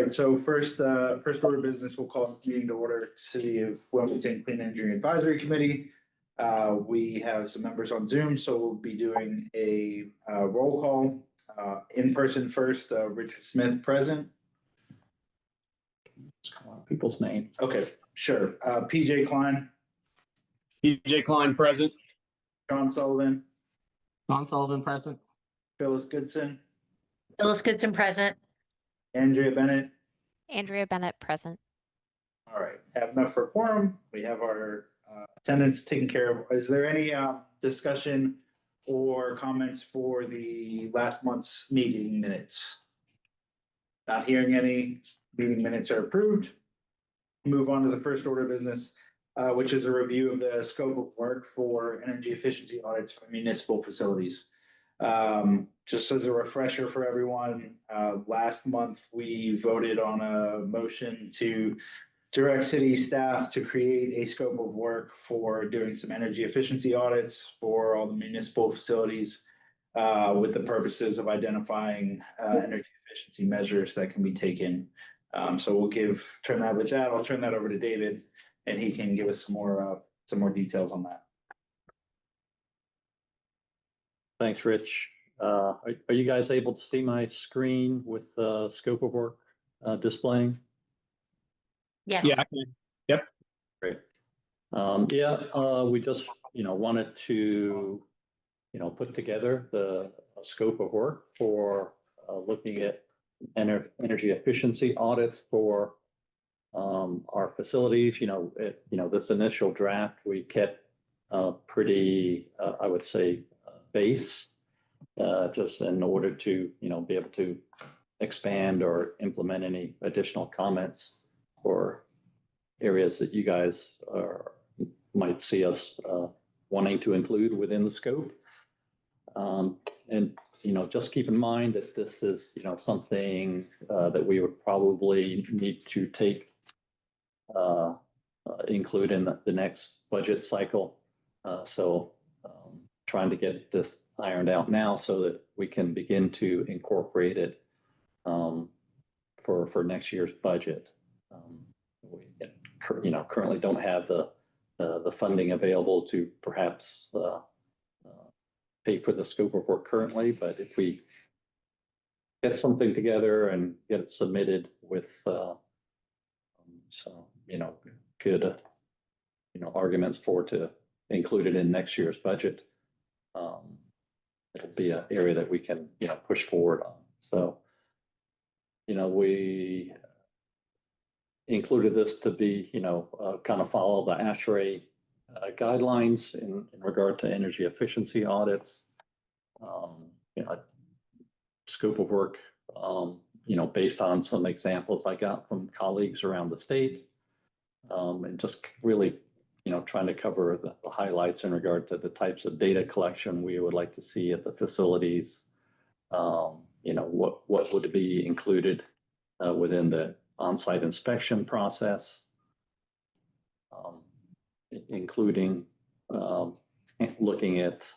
right, so first order of business, we'll call this meeting to order, City of Wilmington Clean Energy Advisory Committee. We have some members on Zoom, so we'll be doing a roll call. In person first, Richard Smith present. Let's call out people's names. Okay, sure. PJ Klein, PJ Klein present. John Sullivan, John Sullivan present. Phyllis Goodson, Phyllis Goodson present. Andrea Bennett. Andrea Bennett present. All right, have enough for quorum. We have our attendance taken care of. Is there any discussion or comments for the last month's meeting minutes? Not hearing any. Meeting minutes are approved. Move on to the first order of business, which is a review of the scope of work for energy efficiency audits for municipal facilities. Just as a refresher for everyone, last month we voted on a motion to direct city staff to create a scope of work for doing some energy efficiency audits for all the municipal facilities, with the purposes of identifying energy efficiency measures that can be taken. So I'll turn that over to David, and he can give us some more details on that. Thanks, Rich. Are you guys able to see my screen with the scope of work displaying? Yes. Yeah, I can. Yep. Great. We just, wanted to, put together the scope of work for looking at energy efficiency audits for our facilities. This initial draft we kept pretty, I would say, base, just in order to, be able to expand or implement any additional comments or areas that you guys might see us wanting to include within the scope. And just keep in mind that this is, something that we would probably need to include in the next budget cycle. So trying to get this ironed out now so that we can begin to incorporate it for next year's budget. We currently don't have the funding available to perhaps pay for the scope of work currently, but if we get something together and get it submitted with good arguments to include it in next year's budget, it'll be an area that we can push forward on. So we included this to be kind of follow the ASHRAE guidelines in regard to energy efficiency audits. Scope of work, based on some examples I got from colleagues around the state, and just really, trying to cover the highlights in regard to the types of data collection we would like to see at the facilities. What would be included within the on-site inspection process, including looking at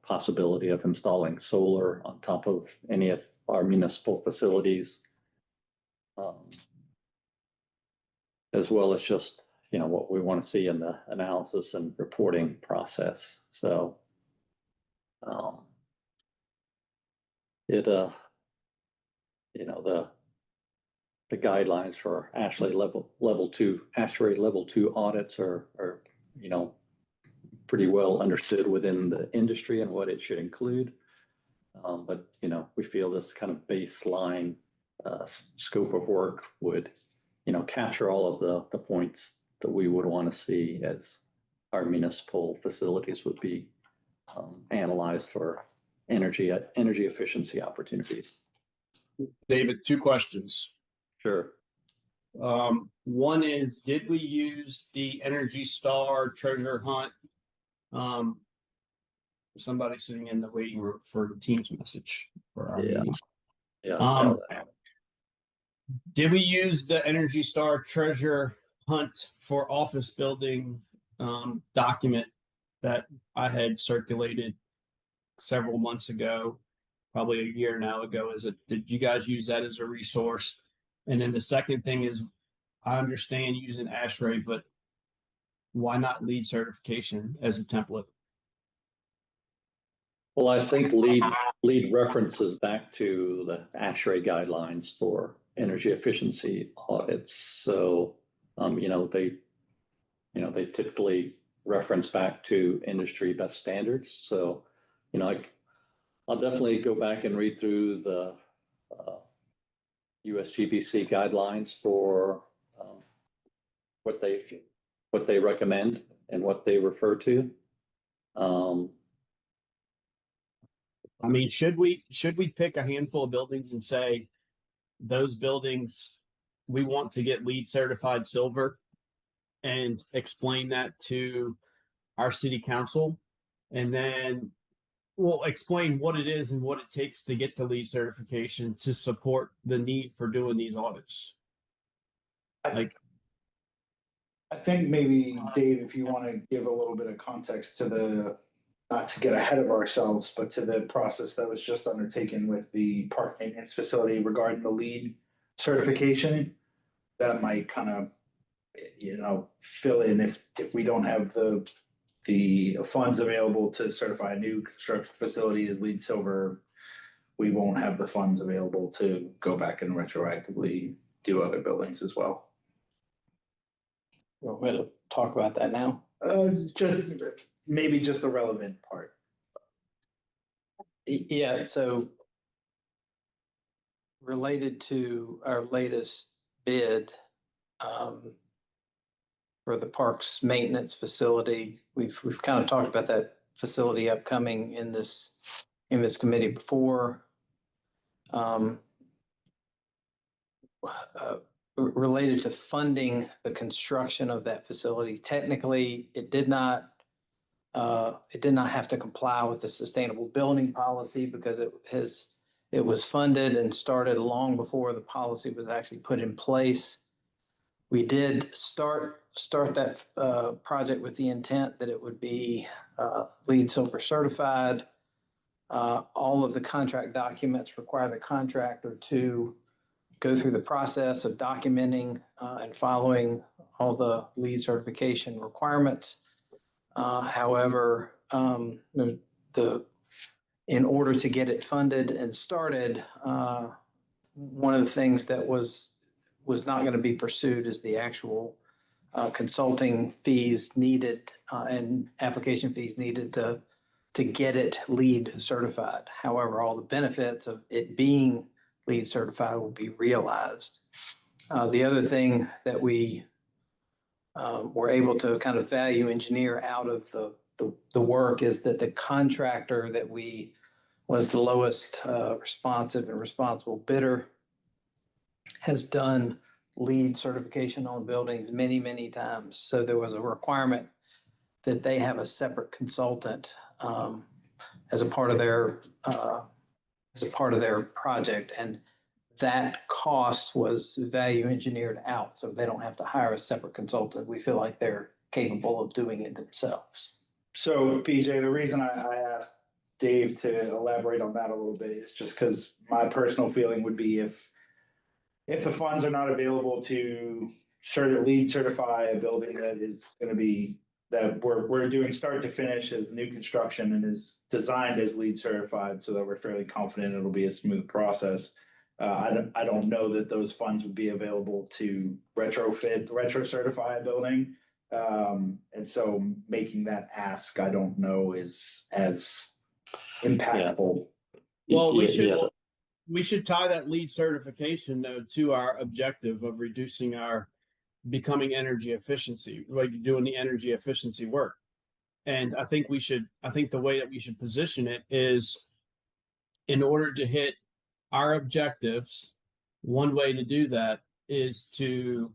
possibility of installing solar on top of any of our municipal facilities, as well as just what we want to see in the analysis and reporting process. So the guidelines for ASHRAE level 2 audits are pretty well understood within the industry and what it should include. But we feel this kind of baseline scope of work would capture all of the points that we would want to see as our municipal facilities would be analyzed for energy efficiency opportunities. David, two questions. Sure. One is, did we use the Energy Star treasure hunt? Somebody sitting in the waiting room for the Teams message for our meeting. Yeah. Did we use the Energy Star treasure hunt for office building document that I had circulated several months ago? probably a year now ago. Did you guys use that as a resource? And then the second thing is, I understand using ASHRAE, but why not LEED certification as a template? Well, I think lead references back to the ASHRAE guidelines for energy efficiency audits. So, they typically reference back to industry best standards. So, I'll definitely go back and read through the USGBC guidelines for what they recommend and what they refer to. I mean, should we pick a handful of buildings and say those buildings we want to get LEED certified silver, and explain that to our city council, and then we'll explain what it is and what it takes to get to LEED certification to support the need for doing these audits? I think maybe, Dave, if you want to give a little bit of context to not to get ahead of ourselves, but to the process that was just undertaken with the park maintenance facility regarding the LEED certification, that might kind of, fill in if we don't have the funds available to certify a new construction facility as LEED silver, we won't have the funds available to go back and retroactively do other buildings as well. We're going to talk about that now. Just maybe just the relevant part. Yeah, so related to our latest bid for the parks maintenance facility, we've kind of talked about that facility upcoming in this committee before. Related to funding the construction of that facility, technically it did not have to comply with the sustainable building policy because it was funded and started long before the policy was actually put in place. We did start that project with the intent that it would be LEED silver certified. All of the contract documents require the contractor to go through the process of documenting and following all the LEED certification requirements. However, in order to get it funded and started, one of the things that was not going to be pursued is the actual consulting fees needed and application fees needed to get it LEED certified. However, all the benefits of it being LEED certified will be realized. The other thing that we were able to kind of value engineer out of the work is that the contractor that was the lowest responsive and responsible bidder has done LEED certification on buildings many, many times. So there was a requirement that they have a separate consultant as a part of their project, and that cost was value engineered out, so they don't have to hire a separate consultant. We feel like they're capable of doing it themselves. So PJ, the reason I asked Dave to elaborate on that a little bit is just because my personal feeling would be if the funds are not available to LEED certify a building that is going to be that we're doing start to finish as new construction and is designed as LEED certified, so that we're fairly confident it'll be a smooth process. I don't know that those funds would be available to retro certify a building. And so making that ask, I don't know, is as impactful. Well, we should tie that LEED certification though to our objective of reducing our becoming energy efficiency, like doing the energy efficiency work. And I think the way that we should position it is, in order to hit our objectives, one way to do that is to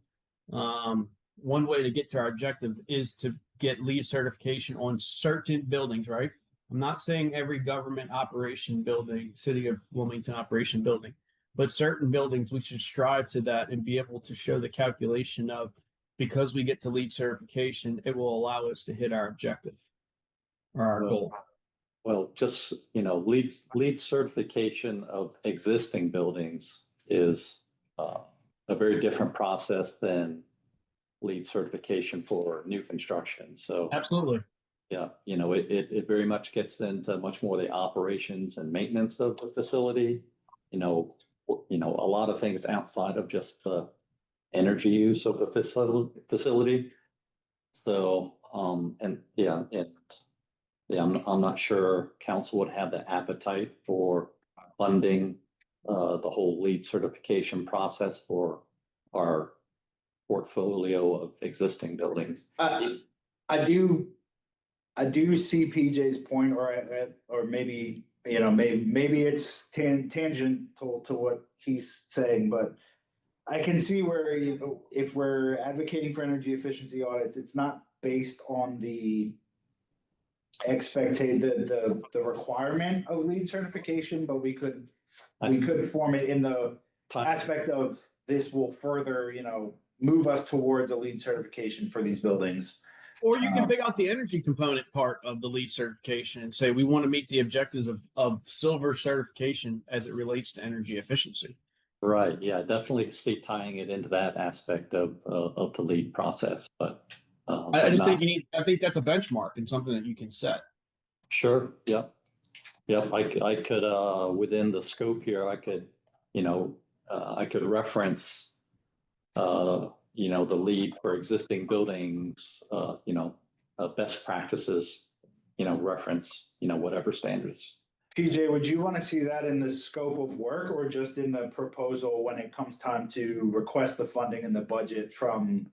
one way to get to our objective is to get LEED certification on certain buildings, right? I'm not saying every government operation building, City of Wilmington operation building, but certain buildings we should strive to that and be able to show the calculation of, because we get to LEED certification, it will allow us to hit our objective or our goal. Well, just, LEED certification of existing buildings is a very different process than LEED certification for new construction. So, Absolutely. yeah, it very much gets into much more the operations and maintenance of the facility. A lot of things outside of just the energy use of the facility. So, I'm not sure council would have the appetite for funding the whole LEED certification process for our portfolio of existing buildings. I do see PJ's point, or maybe, maybe it's tangential to what he's saying, but I can see where, if we're advocating for energy efficiency audits, it's not based on the the requirement of LEED certification, but we could form it in the aspect of this will further, move us towards a LEED certification for these buildings. Or you can pick out the energy component part of the LEED certification and say, we want to meet the objectives of silver certification as it relates to energy efficiency. Right, yeah, definitely see tying it into that aspect of the LEED process, but. I just think I think that's a benchmark and something that you can set. Sure, yep. Yep, I could, within the scope here, I could reference, the LEED for existing buildings, best practices, reference, whatever standards. PJ, would you want to see that in the scope of work or just in the proposal when it comes time to request the funding and the budget from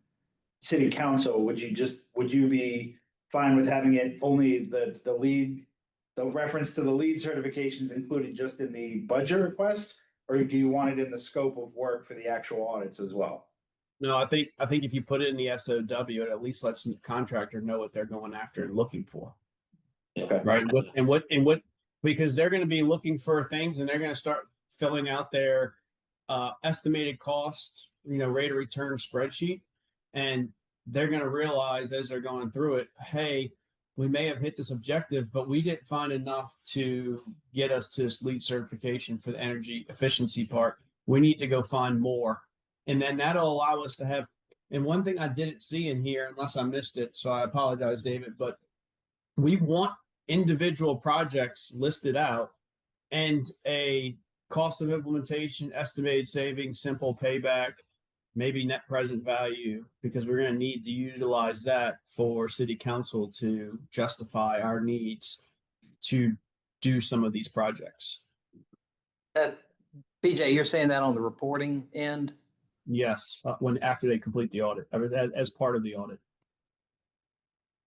city council? Would you be fine with having it only the LEED, the reference to the LEED certifications included just in the budget request? Or do you want it in the scope of work for the actual audits as well? No, I think if you put it in the SOW, it at least lets the contractor know what they're going after and looking for. Okay. Right. What because they're going to be looking for things and they're going to start filling out their estimated cost, rate of return spreadsheet. And they're going to realize as they're going through it, hey, we may have hit this objective, but we didn't find enough to get us to this LEED certification for the energy efficiency part. We need to go find more. And then that'll allow us to have, and one thing I didn't see in here, unless I missed it, so I apologize, David, but we want individual projects listed out and a cost of implementation, estimated savings, simple payback, maybe net present value, because we're going to need to utilize that for city council to justify our needs to do some of these projects. PJ, you're saying that on the reporting end? Yes, after they complete the audit, as part of the audit.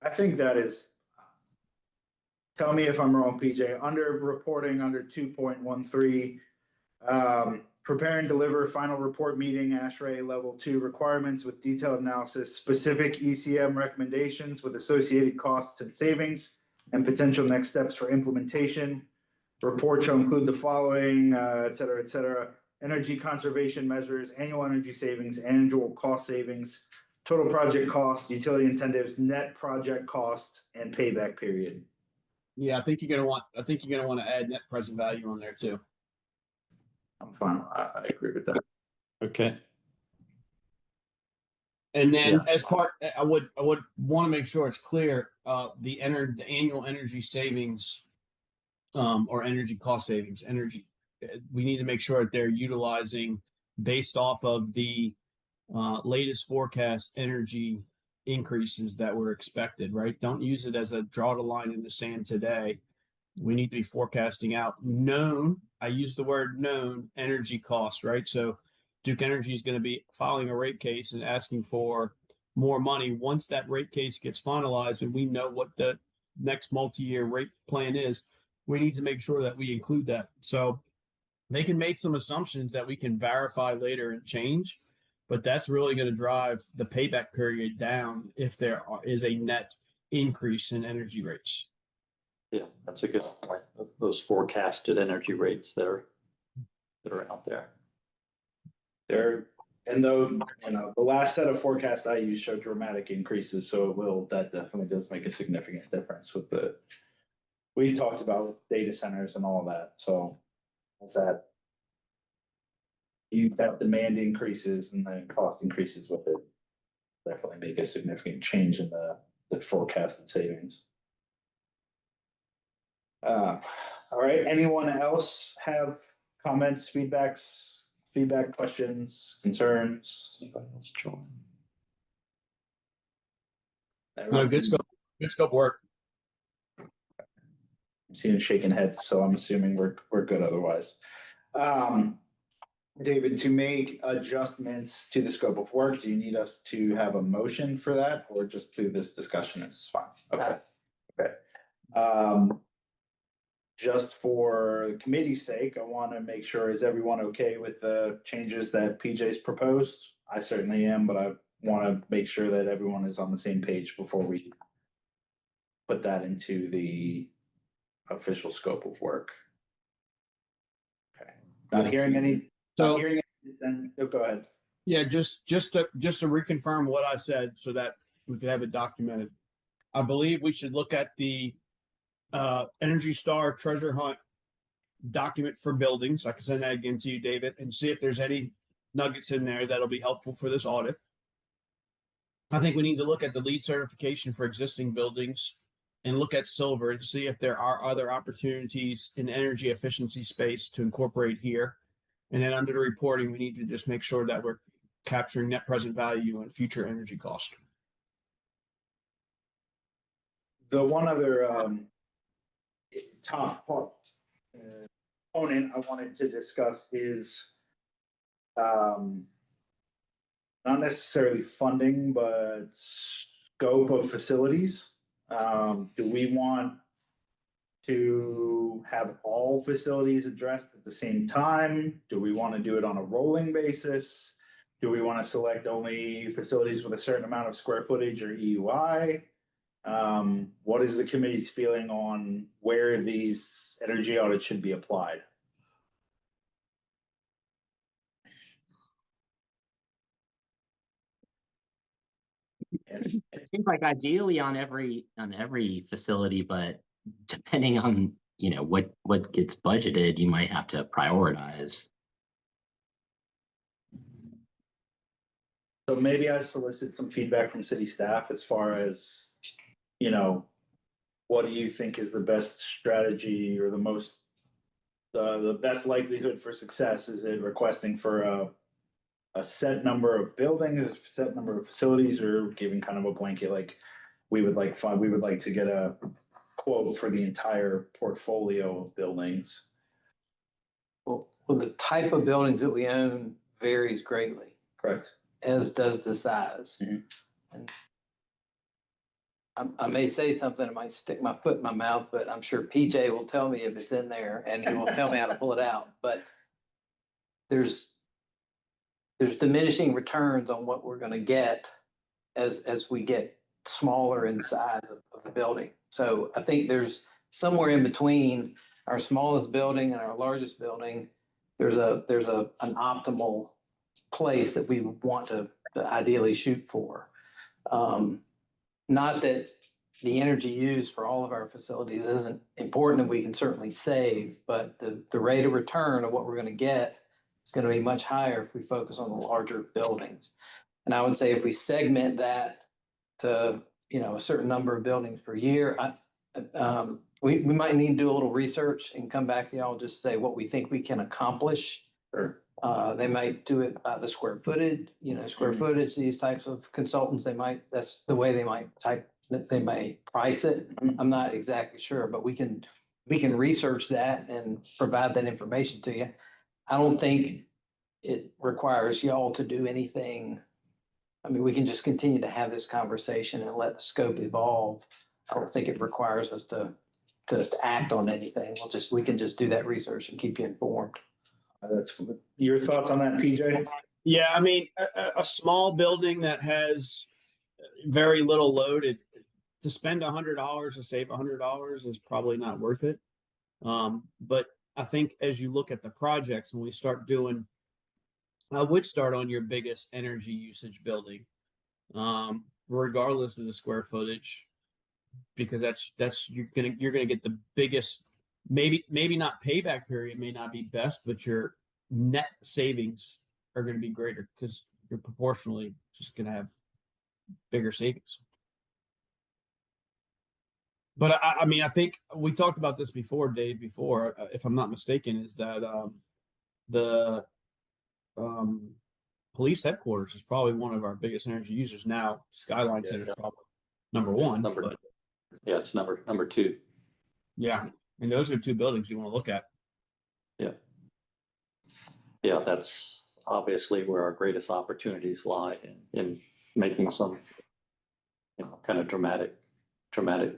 I think that is, tell me if I'm wrong, PJ, under reporting under 2.13, prepare and deliver final report meeting ASHRAE level 2 requirements with detailed analysis, specific ECM recommendations with associated costs and savings and potential next steps for implementation. Report shall include the following, et cetera, energy conservation measures, annual energy savings, annual cost savings, total project cost, utility incentives, net project cost, and payback period. Yeah, I think you're gonna want to add net present value on there too. I'm fine. I agree with that. Okay. And then as part, I would want to make sure it's clear, the annual energy savings, or energy cost savings, we need to make sure that they're utilizing based off of the latest forecast energy increases that were expected, right? Don't use it as a draw the line in the sand today. We need to be forecasting out known, I use the word known, energy costs, right? So Duke Energy is going to be filing a rate case and asking for more money. Once that rate case gets finalized and we know what the next multi-year rate plan is, we need to make sure that we include that. So they can make some assumptions that we can verify later and change, but that's really going to drive the payback period down if there is a net increase in energy rates. Yeah, that's a good point. Those forecasted energy rates that are out there. The last set of forecasts I used showed dramatic increases, so that definitely does make a significant difference with the we talked about data centers and all of that, so is that that demand increases and the cost increases with it, definitely make a significant change in the forecasted savings. All right, anyone else have comments, feedback, questions, concerns? Anybody else join? No, good scope work. I'm seeing shaking heads, so I'm assuming we're good otherwise. David, to make adjustments to the scope of work, do you need us to have a motion for that, or just through this discussion is fine? Okay. Just for the committee's sake, I want to make sure, is everyone okay with the changes that PJ's proposed? I certainly am, but I want to make sure that everyone is on the same page before we put that into the official scope of work. Okay. Not hearing any, So then go ahead. yeah, just to reconfirm what I said so that we could have it documented. I believe we should look at the Energy Star treasure hunt document for buildings. I can send that again to you, David, and see if there's any nuggets in there that'll be helpful for this audit. I think we need to look at the LEED certification for existing buildings and look at silver and see if there are other opportunities in energy efficiency space to incorporate here. And then under the reporting, we need to just make sure that we're capturing net present value and future energy cost. The one other top component I wanted to discuss is not necessarily funding, but scope of facilities. Do we want to have all facilities addressed at the same time? Do we want to do it on a rolling basis? Do we want to select only facilities with a certain amount of square footage or EUI? What is the committee's feeling on where these energy audits should be applied? It seems like ideally on every facility, but depending on, what gets budgeted, you might have to prioritize. So maybe I solicit some feedback from city staff as far as, what do you think is the best strategy or the best likelihood for success? Is it requesting for a set number of buildings, a set number of facilities, or giving kind of a blanket, like we would like to get a quote for the entire portfolio of buildings? Well, the type of buildings that we own varies greatly, Correct. as does the size. Mhm. And I may say something, I might stick my foot in my mouth, but I'm sure PJ will tell me if it's in there and he will tell me how to pull it out. But there's diminishing returns on what we're gonna get as we get smaller in size of the building. So I think there's somewhere in between our smallest building and our largest building, there's an optimal place that we want to ideally shoot for. Not that the energy used for all of our facilities isn't important and we can certainly save, but the rate of return of what we're gonna get is gonna be much higher if we focus on the larger buildings. And I would say if we segment that to, a certain number of buildings per year, we might need to do a little research and come back to y'all, just say what we think we can accomplish. Sure. They might do it by the square footage, these types of consultants, that's the way they may price it. I'm not exactly sure, but we can research that and provide that information to you. I don't think it requires y'all to do anything. I mean, we can just continue to have this conversation and let the scope evolve. I don't think it requires us to act on anything. We can just do that research and keep you informed. That's your thoughts on that, PJ? Yeah, I mean, a small building that has very little load, to spend $100 to save $100 is probably not worth it. But I think as you look at the projects, when we start doing, I would start on your biggest energy usage building, regardless of the square footage. because you're gonna get the biggest, maybe not payback period may not be best, but your net savings are gonna be greater because you're proportionally just gonna have bigger savings. But I mean, I think we talked about this before, Dave, before, if I'm not mistaken, is that the police headquarters is probably one of our biggest energy users now. Skyline Yeah, Center is yeah. probably number one. Number, but yeah, it's number two. yeah, and those are two buildings you want to look at. Yeah. Yeah, that's obviously where our greatest opportunities lie in making some, kind of dramatic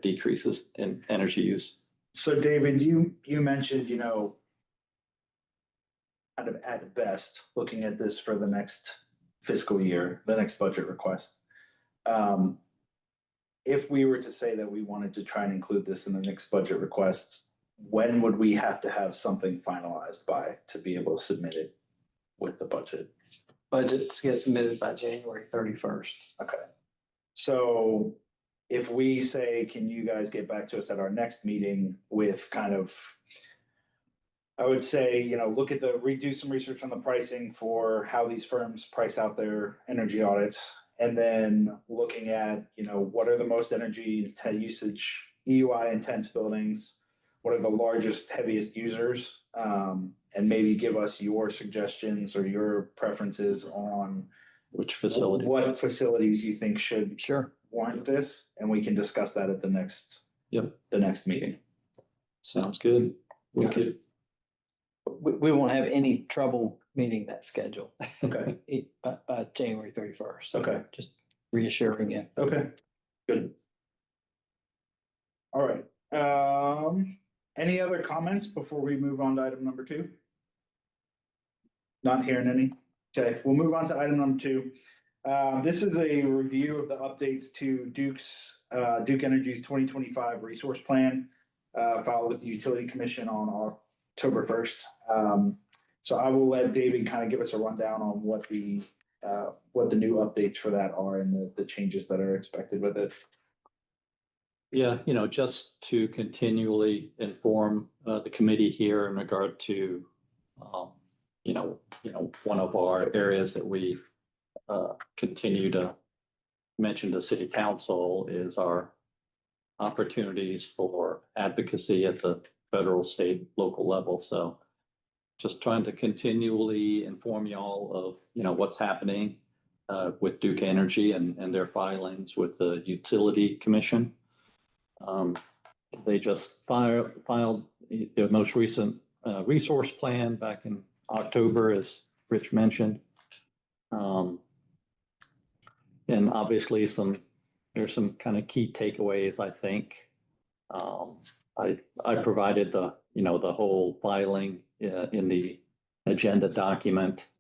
decreases in energy use. So David, you mentioned, kind of at best, looking at this for the next fiscal year, the next budget request. If we were to say that we wanted to try and include this in the next budget request, when would we have to have something finalized by to be able to submit it with the budget? Budgets get submitted by January 31st. Okay. So if we say, can you guys get back to us at our next meeting with kind of, I would say, do some research on the pricing for how these firms price out their energy audits. And then looking at, what are the most energy usage, EUI intense buildings? What are the largest, heaviest users? And maybe give us your suggestions or your preferences on Which facility? what facilities you think should Sure. warrant this, and we can discuss that at the next meeting. Sounds good. We could, We won't have any trouble meeting that schedule Okay, by January 31st. So Okay. just reassuring you. okay, good. all right. Any other comments before we move on to item number 2? Not hearing any. Okay, we'll move on to item number 2. This is a review of the updates to Duke Energy's 2025 resource plan, filed with the Utility Commission on October 1st. So I will let David kind of give us a rundown on what the new updates for that are and the changes that are expected with it. Yeah, just to continually inform the committee here in regard to, one of our areas that we continue to mention to City Council is our opportunities for advocacy at the federal, state, local level. So just trying to continually inform y'all of, what's happening with Duke Energy and their filings with the Utility Commission. They just filed their most recent resource plan back in October, as Rich mentioned. And obviously there's some kind of key takeaways, I think. I provided the whole filing in the agenda document,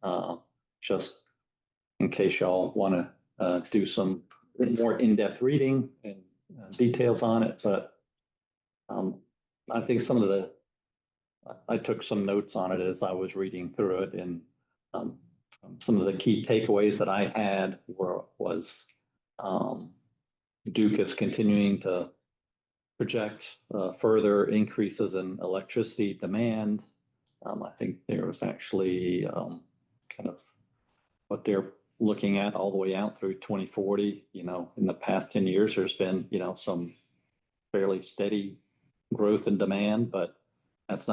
just in case y'all want to do some more in-depth reading and details on it. But I think I took some notes on it as I was reading through it, and some of the key takeaways that I had was Duke is continuing to project further increases in electricity demand. I think there was actually kind of what they're looking at all the way out through 2040. In the past 10 years, there's been, some fairly steady growth in demand, but that's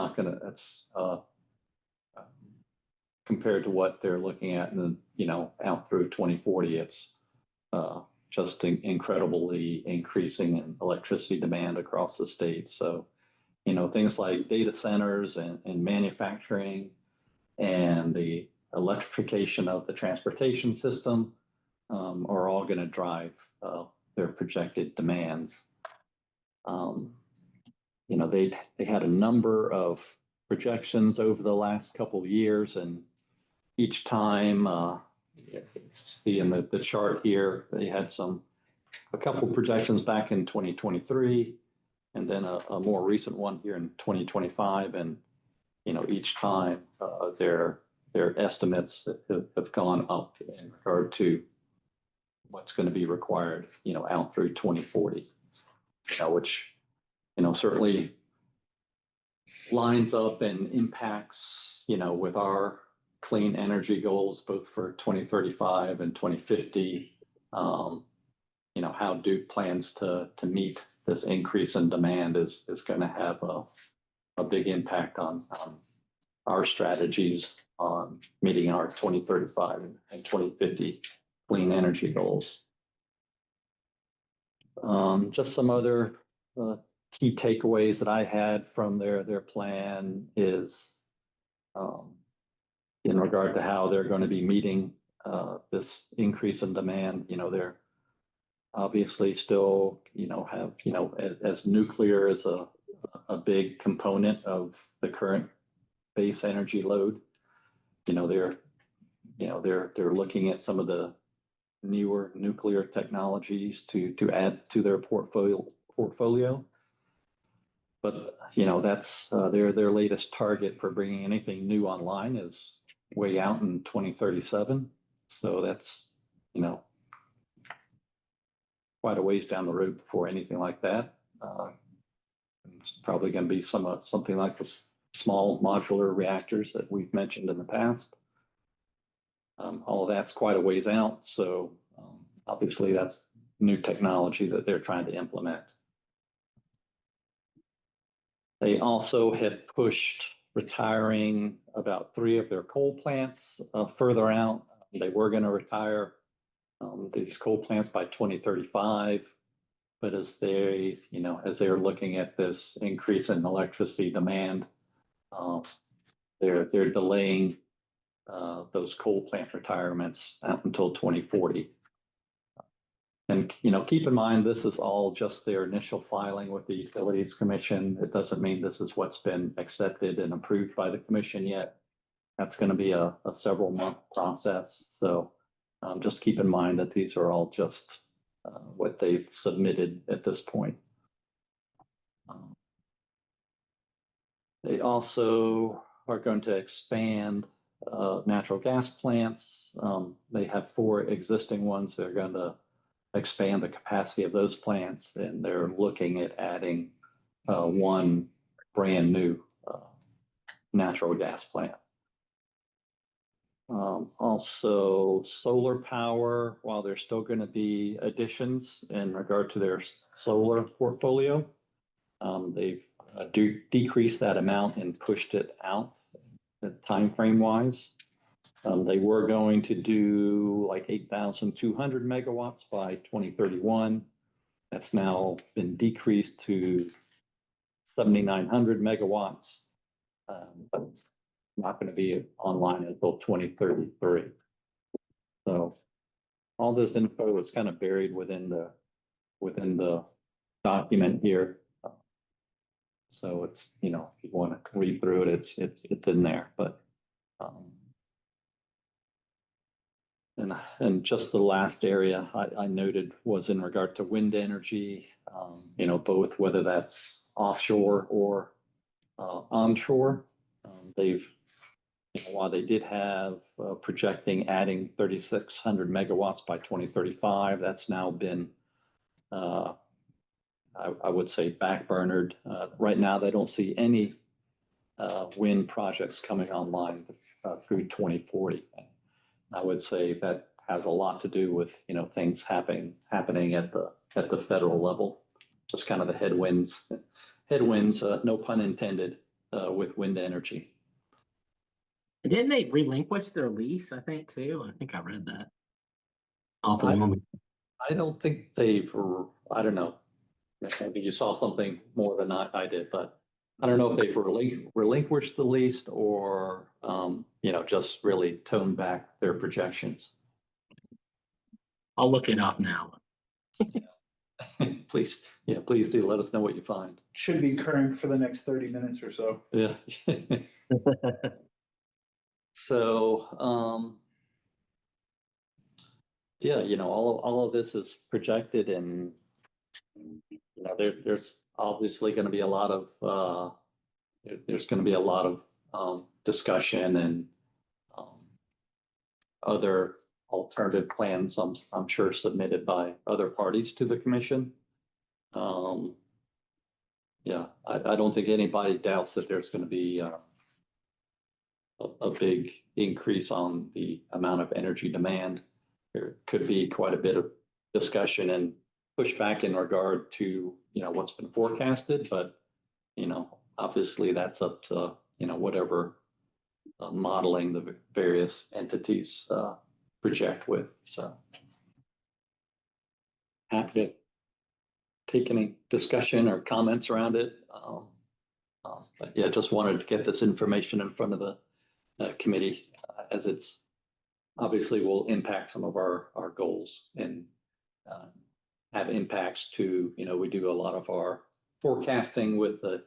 compared to what they're looking at in out through 2040, it's just incredibly increasing in electricity demand across the state. So, things like data centers and manufacturing and the electrification of the transportation system are all going to drive their projected demands. They had a number of projections over the last couple of years, and each time, see in the chart here, they had a couple projections back in 2023, and then a more recent one here in 2025. And, each time their estimates have gone up in regard to what's going to be required, out through 2040. which, certainly lines up and impacts, with our clean energy goals, both for 2035 and 2050. How Duke plans to meet this increase in demand is going to have a big impact on our strategies on meeting our 2035 and 2050 clean energy goals. Just some other key takeaways that I had from their plan is in regard to how they're going to be meeting this increase in demand. They're obviously still, have, as nuclear is a big component of the current base energy load. They're looking at some of the newer nuclear technologies to add to their portfolio. But, that's their latest target for bringing anything new online is way out in 2037. So that's, quite a ways down the road before anything like that. It's probably going to be something like the small modular reactors that we've mentioned in the past. All of that's quite a ways out. So obviously that's new technology that they're trying to implement. They also had pushed retiring about 3 of their coal plants further out. They were going to retire these coal plants by 2035, but as they're looking at this increase in electricity demand, they're delaying those coal plant retirements out until 2040. And keep in mind, this is all just their initial filing with the Utilities Commission. It doesn't mean this is what's been accepted and approved by the commission yet. That's going to be a several month process. So just keep in mind that these are all just what they've submitted at this point. They also are going to expand natural gas plants. They have 4 existing ones. They're going to expand the capacity of those plants, and they're looking at adding 1 brand new natural gas plant. Also, solar power, while there's still going to be additions in regard to their solar portfolio, they've decreased that amount and pushed it out time frame wise. They were going to do like 8,200 megawatts by 2031. That's now been decreased to 7,900 megawatts. But it's not going to be online until 2033. So all this info is kind of buried within the document here. So it's, if you want to read through it, it's in there. But and just the last area I noted was in regard to wind energy. Both whether that's offshore or onshore. While they did have projecting adding 3,600 megawatts by 2035, that's now been, I would say, backburnered. Right now, they don't see any wind projects coming online through 2040. I would say that has a lot to do with things happening at the federal level. Just kind of the headwinds, no pun intended, with wind energy. Didn't they relinquish their lease, I think, too? I think I read that. I don't think I don't know. Maybe you saw something more than I did, but I don't know if they've relinquished the lease or, just really toned back their projections. I'll look it up now. Please do let us know what you find. Should be current for the next 30 minutes or so. Yeah. So, all of this is projected, and there's obviously going to be a lot of discussion and other alternative plans. I'm sure submitted by other parties to the commission. Yeah, I don't think anybody doubts that there's going to be a big increase on the amount of energy demand. There could be quite a bit of discussion and pushback in regard to, what's been forecasted, but, obviously that's up to, whatever modeling the various entities project with, so. Happy to take any discussion or comments around it. But yeah, just wanted to get this information in front of the committee as it's obviously will impact some of our goals and have impacts to, we do a lot of our forecasting with the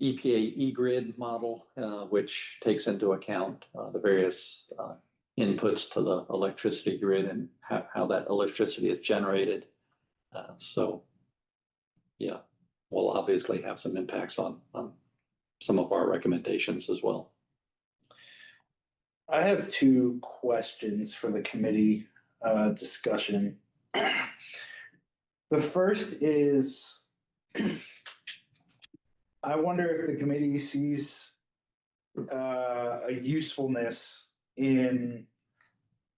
EPA eGrid model, which takes into account the various inputs to the electricity grid and how that electricity is generated. So, yeah, we'll obviously have some impacts on some of our recommendations as well. I have two questions for the committee discussion. The first is, I wonder if the committee sees a usefulness in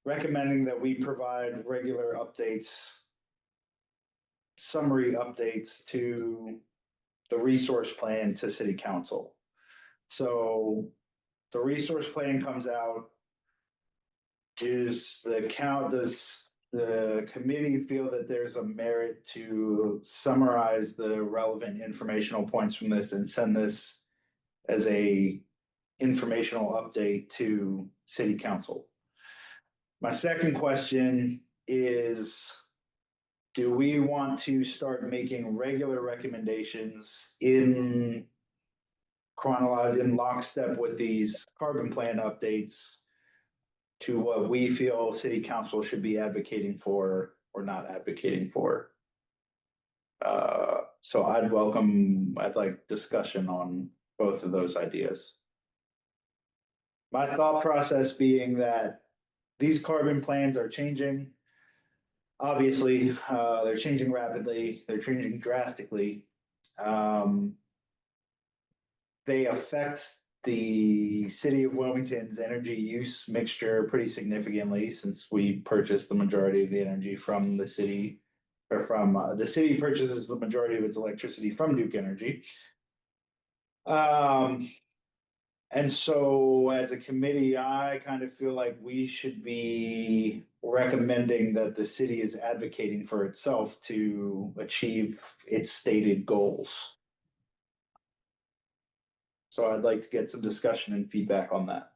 recommending that we provide regular updates, summary updates to the resource plan to city council. So the resource plan comes out. Does the committee feel that there's a merit to summarize the relevant informational points from this and send this as a informational update to city council? My second question is, do we want to start making regular recommendations in lockstep with these carbon plan updates to what we feel city council should be advocating for or not advocating for? So I'd like discussion on both of those ideas. My thought process being that these carbon plans are changing. Obviously, they're changing rapidly, they're changing drastically. They affect the city of Wilmington's energy use mixture pretty significantly, since we purchase the majority of the energy from the city, or from the city purchases the majority of its electricity from Duke Energy. And so as a committee, I kind of feel like we should be recommending that the city is advocating for itself to achieve its stated goals. So I'd like to get some discussion and feedback on that.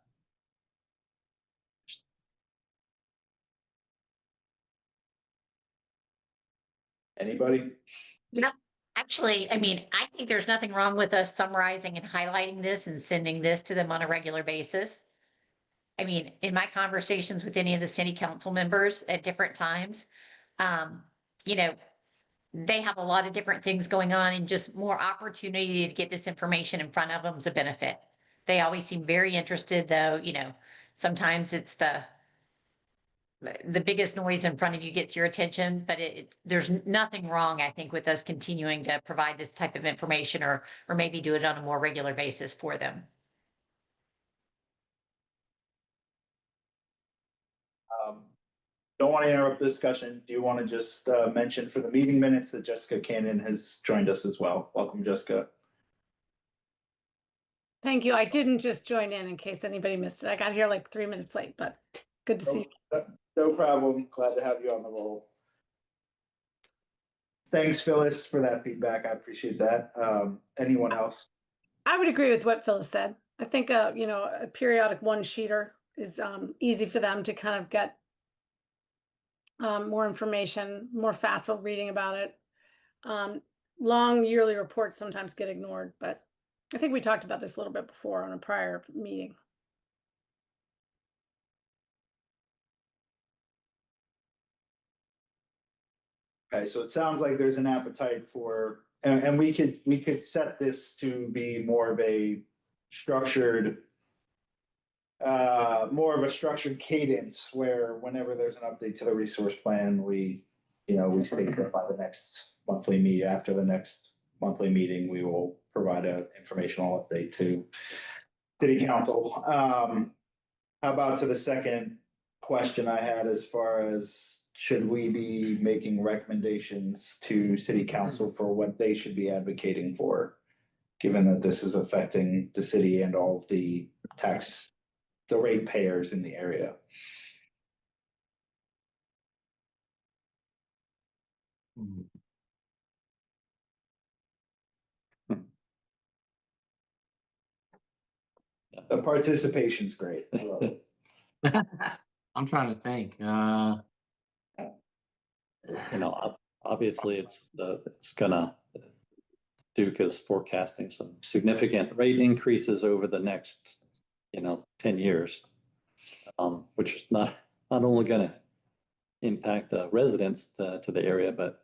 Anybody? Yeah, actually, I mean, I think there's nothing wrong with us summarizing and highlighting this and sending this to them on a regular basis. I mean, in my conversations with any of the city council members at different times, you know, they have a lot of different things going on, and just more opportunity to get this information in front of them is a benefit. They always seem very interested, though, sometimes it's the biggest noise in front of you gets your attention, but there's nothing wrong, I think, with us continuing to provide this type of information, or maybe do it on a more regular basis for them. Don't want to interrupt the discussion. Do you want to just mention for the meeting minutes that Jessica Cannon has joined us as well? Welcome, Jessica. Thank you. I didn't just join in case anybody missed it. I got here like 3 minutes late, but good to see you. No problem. Glad to have you on the roll. Thanks, Phyllis, for that feedback. I appreciate that. Anyone else? I would agree with what Phyllis said. I think, a periodic one-sheeter is easy for them to kind of get more information, more facile reading about it. Long yearly reports sometimes get ignored, but I think we talked about this a little bit before on a prior meeting. Okay, so it sounds like there's an appetite for, and we could set this to be more of a structured, more of a structured cadence, where whenever there's an update to the resource plan, we we state that by the next monthly meet, after the next monthly meeting, we will provide an informational update to city council. How about to the second question I had as far as should we be making recommendations to city council for what they should be advocating for? Given that this is affecting the city and all of the ratepayers in the area. The participation's great. I love it. I'm trying to think. Obviously it's gonna, Duke is forecasting some significant rate increases over the next, 10 years. Which is not only gonna impact residents to the area, but,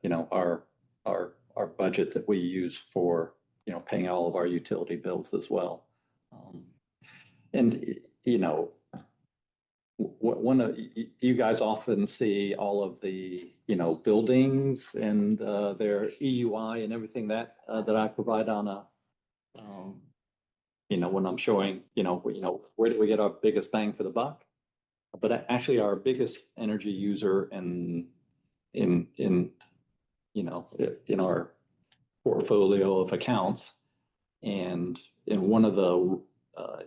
our budget that we use for, paying all of our utility bills as well. And, one of you guys often see all of the, buildings and their EUI and everything that I provide on a, when I'm showing, where do we get our biggest bang for the buck? But actually our biggest energy user in our portfolio of accounts, and in one of the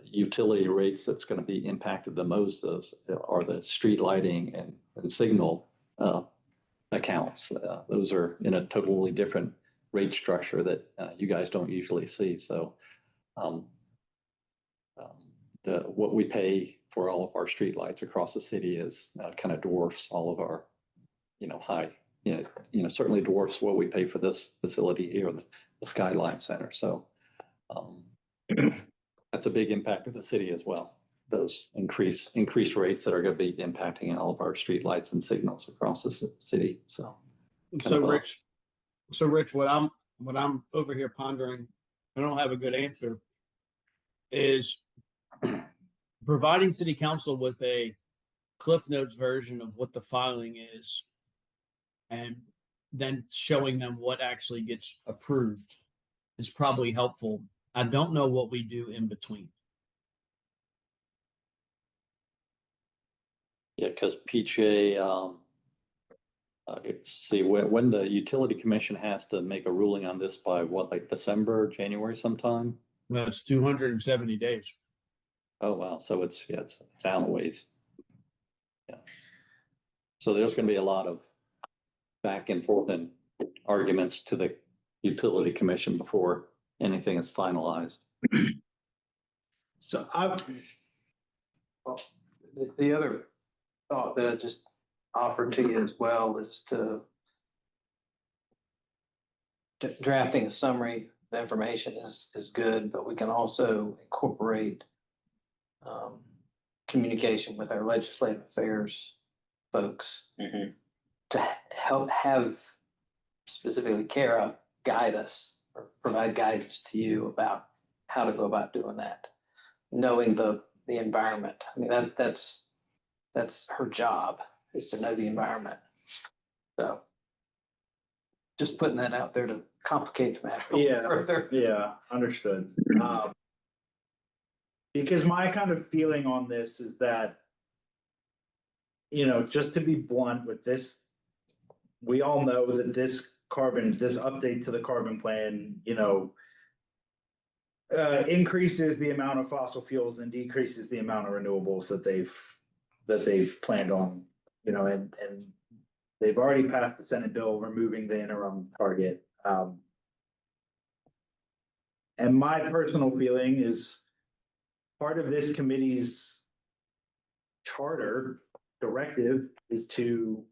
utility rates that's going to be impacted the most are the street lighting and signal accounts. Those are in a totally different rate structure that you guys don't usually see. So what we pay for all of our street lights across the city is kind of dwarfs all of our certainly dwarfs what we pay for this facility here, the Skyline Center. So that's a big impact of the city as well. Those increased rates that are going to be impacting all of our street lights and signals across the city. So Rich, what I'm over here pondering, I don't have a good answer, is providing city council with a Cliff Notes version of what the filing is, and then showing them what actually gets approved is probably helpful. I don't know what we do in between. Yeah, because PJ, see when the utility commission has to make a ruling on this by what, like December, January sometime? That's 270 days. Oh, wow. So it's down a ways. Yeah. So there's going to be a lot of back and forth and arguments to the utility commission before anything is finalized. So The other thought that I just offered to you as well is to drafting a summary of information is good, but we can also incorporate communication with our legislative affairs folks to help have specifically Kara guide us or provide guidance to you about how to go about doing that, knowing the environment. I mean, that's her job, is to know the environment. So just putting that out there to complicate the matter further. Yeah, understood. Because my kind of feeling on this is that, just to be blunt with this, we all know that this update to the carbon plan, increases the amount of fossil fuels and decreases the amount of renewables that they've planned on, and they've already passed the Senate bill removing the interim target. And my personal feeling is part of this committee's charter directive is to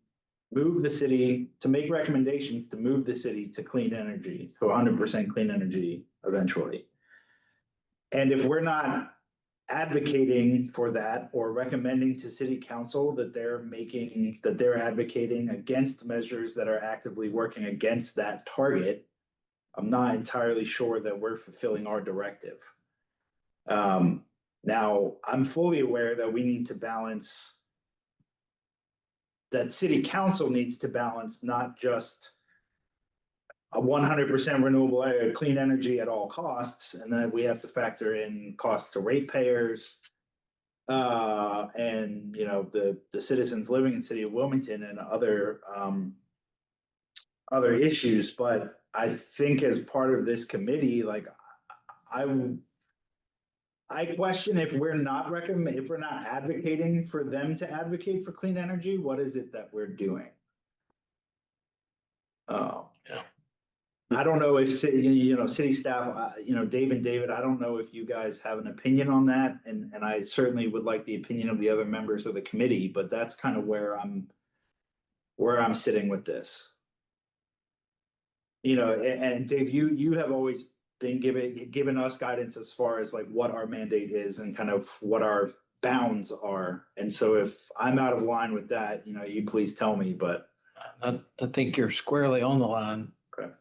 make recommendations to move the city to clean energy, to 100% clean energy eventually. And if we're not advocating for that or recommending to city council that they're advocating against measures that are actively working against that target, I'm not entirely sure that we're fulfilling our directive. Now, I'm fully aware that we need to balance that city council needs to balance, not just a 100% renewable, clean energy at all costs, and then we have to factor in costs to ratepayers. And you know, the citizens living in the city of Wilmington and other issues, but I think as part of this committee, like, I question if we're not if we're not advocating for them to advocate for clean energy, what is it that we're doing? Yeah. I don't know if city staff, Dave and David, I don't know if you guys have an opinion on that, and I certainly would like the opinion of the other members of the committee, but that's kind of where I'm sitting with this. And Dave, you have always been given us guidance as far as like what our mandate is and kind of what our bounds are. And so if I'm out of line with that, you please tell me, but. I think you're squarely on the line. Okay.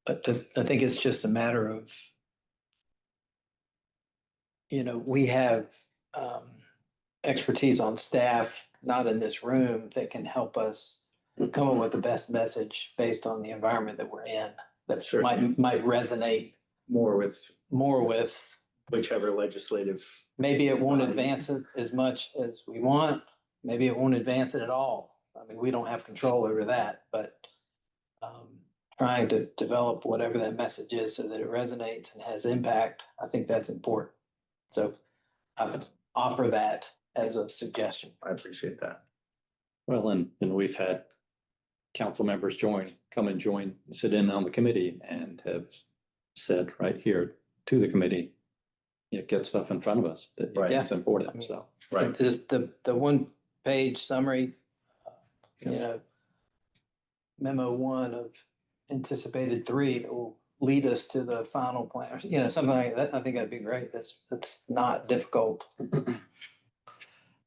But I think it's just a matter of, we have expertise on staff, not in this room, that can help us come up with the best message based on the environment that we're in, that Sure. might resonate More with whichever legislative. maybe it won't advance it as much as we want. Maybe it won't advance it at all. I mean, we don't have control over that, but trying to develop whatever that message is so that it resonates and has impact, I think that's important. So I would offer that as a suggestion. I appreciate that. Well, and we've had council members come and join, sit in on the committee and have said right here to the committee, get stuff in front of us that Right. is important, so. Right. This, the 1-page summary, memo 1 of anticipated 3 that will lead us to the final plan, or, something like that. I think that'd be great. That's not difficult.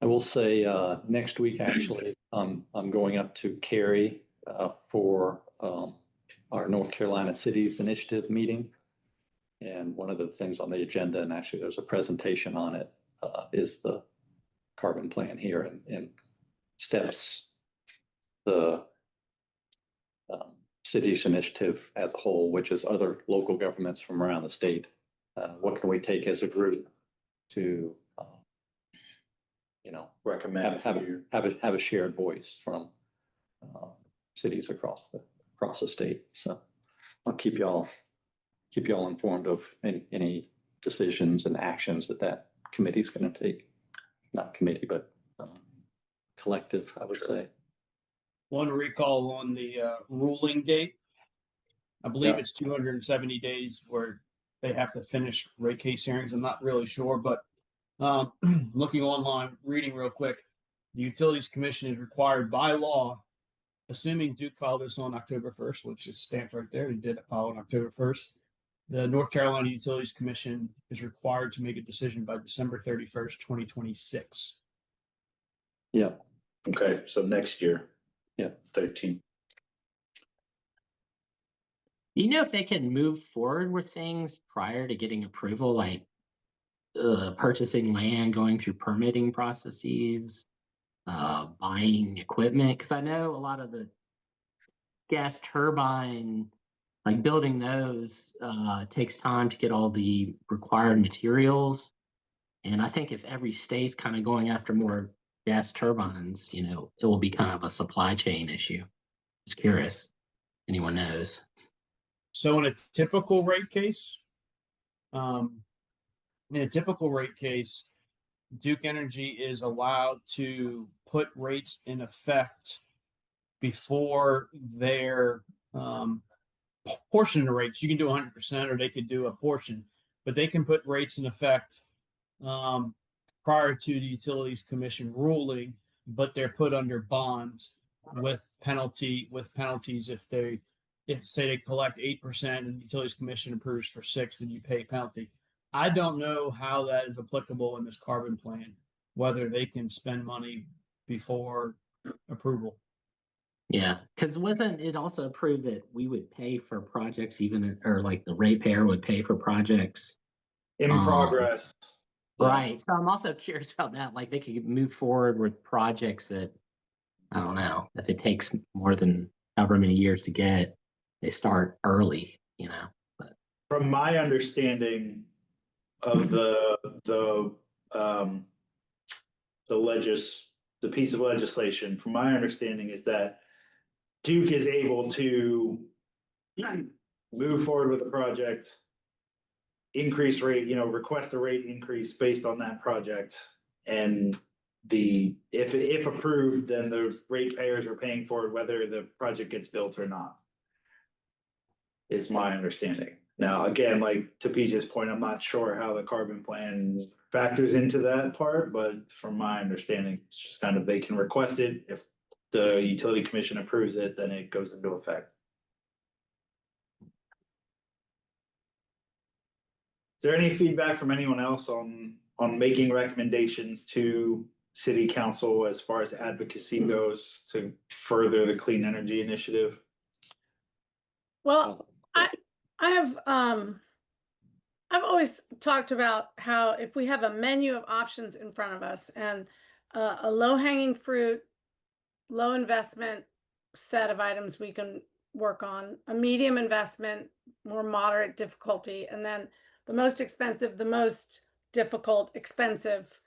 I will say, next week, actually, I'm going up to Cary for our North Carolina Cities Initiative meeting. And one of the things on the agenda, and actually there's a presentation on it, is the carbon plan here and steps the cities initiative as a whole, which is other local governments from around the state. What can we take as a group to Recommend. have a shared voice from cities across the state. So I'll keep y'all informed of any decisions and actions that committee's going to take. Not committee, but collective, I would say. One recall on the ruling date. I believe Yeah. it's 270 days where they have to finish rate case hearings. I'm not really sure, but looking online, reading real quick, the Utilities Commission is required by law, assuming Duke filed this on October 1st, which is stamped right there. He did file on October 1st. The North Carolina Utilities Commission is required to make a decision by December 31st, 2026. Yeah. Okay, so next year. Yeah. 13. You know if they can move forward with things prior to getting approval, like purchasing land, going through permitting processes, buying equipment? Because I know a lot of the gas turbine, like building those, takes time to get all the required materials. And I think if every state's kind of going after more gas turbines, it will be kind of a supply chain issue. Just curious. Anyone knows? So in a typical rate case, Duke Energy is allowed to put rates in effect before their portion of the rates. You can do 100% or they could do a portion, but they can put rates in effect prior to the Utilities Commission ruling, but they're put under bonds with penalties if say they collect 8% and the Utilities Commission approves for 6%, then you pay a penalty. I don't know how that is applicable in this carbon plan, whether they can spend money before approval. Yeah, because wasn't it also approved that we would pay for projects or like the ratepayer would pay for projects In progress. Right. So I'm also curious about that. Like they could move forward with projects that, I don't know, if it takes more than however many years to get, they start early, you know. But From my understanding of um, the piece of legislation, from my understanding is that Duke is able to move forward with the project, increase rate, request a rate increase based on that project. And if approved, then the ratepayers are paying for it, whether the project gets built or not. Is my understanding. Now, again, like to PJ's point, I'm not sure how the carbon plan factors into that part, but from my understanding, it's just kind of, they can request it. If the utility commission approves it, then it goes into effect. Is there any feedback from anyone else on making recommendations to city council as far as advocacy goes to further the clean energy initiative? Well, I have, I've always talked about how if we have a menu of options in front of us and a low hanging fruit, low investment set of items we can work on, a medium investment, more moderate difficulty, and then the most expensive, the most difficult, expensive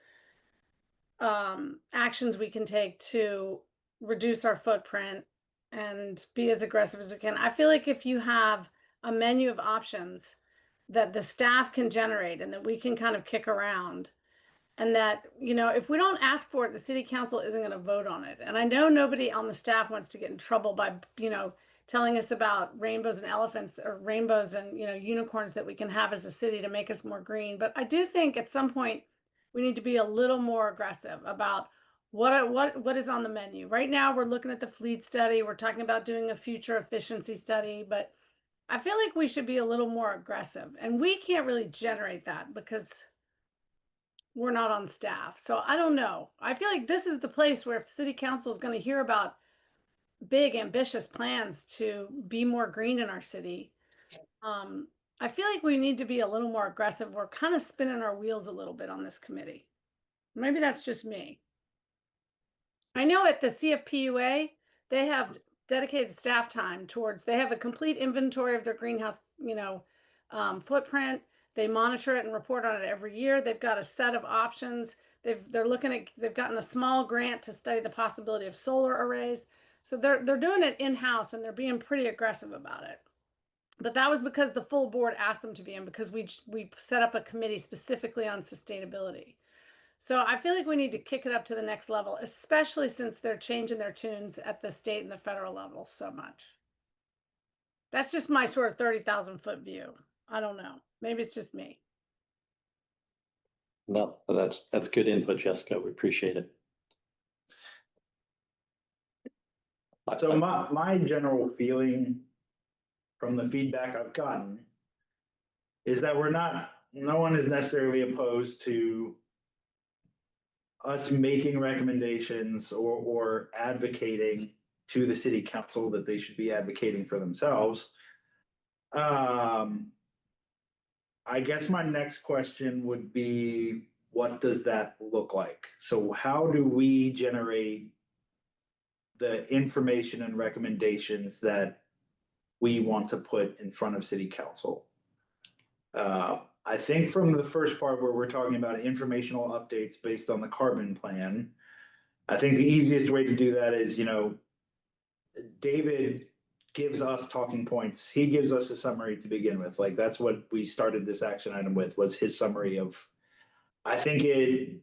actions we can take to reduce our footprint and be as aggressive as we can. I feel like if you have a menu of options that the staff can generate and that we can kind of kick around, and that, if we don't ask for it, the city council isn't going to vote on it. And I know nobody on the staff wants to get in trouble by, telling us about rainbows and elephants, or rainbows and, unicorns that we can have as a city to make us more green. But I do think at some point we need to be a little more aggressive about what is on the menu. Right now we're looking at the fleet study. We're talking about doing a future efficiency study, but I feel like we should be a little more aggressive, and we can't really generate that because we're not on staff. So I don't know. I feel like this is the place where if the city council is going to hear about big, ambitious plans to be more green in our city, I feel like we need to be a little more aggressive. We're kind of spinning our wheels a little bit on this committee. Maybe that's just me. I know at the CFPUA, they have dedicated staff time towards, they have a complete inventory of their greenhouse, footprint. They monitor it and report on it every year. They've got a set of options. They've gotten a small grant to study the possibility of solar arrays. So they're doing it in-house, and they're being pretty aggressive about it. But that was because the full board asked them to be, and because we set up a committee specifically on sustainability. So I feel like we need to kick it up to the next level, especially since they're changing their tunes at the state and the federal level so much. That's just my sort of 30,000 foot view. I don't know. Maybe it's just me. No, that's good input, Jessica. We appreciate it. So my general feeling from the feedback I've gotten is that no one is necessarily opposed to us making recommendations or advocating to the city council that they should be advocating for themselves. I guess my next question would be, what does that look like? So how do we generate the information and recommendations that we want to put in front of city council? I think from the first part where we're talking about informational updates based on the carbon plan, I think the easiest way to do that is, David gives us talking points. He gives us a summary to begin with. Like, that's what we started this action item with, was his summary of, I think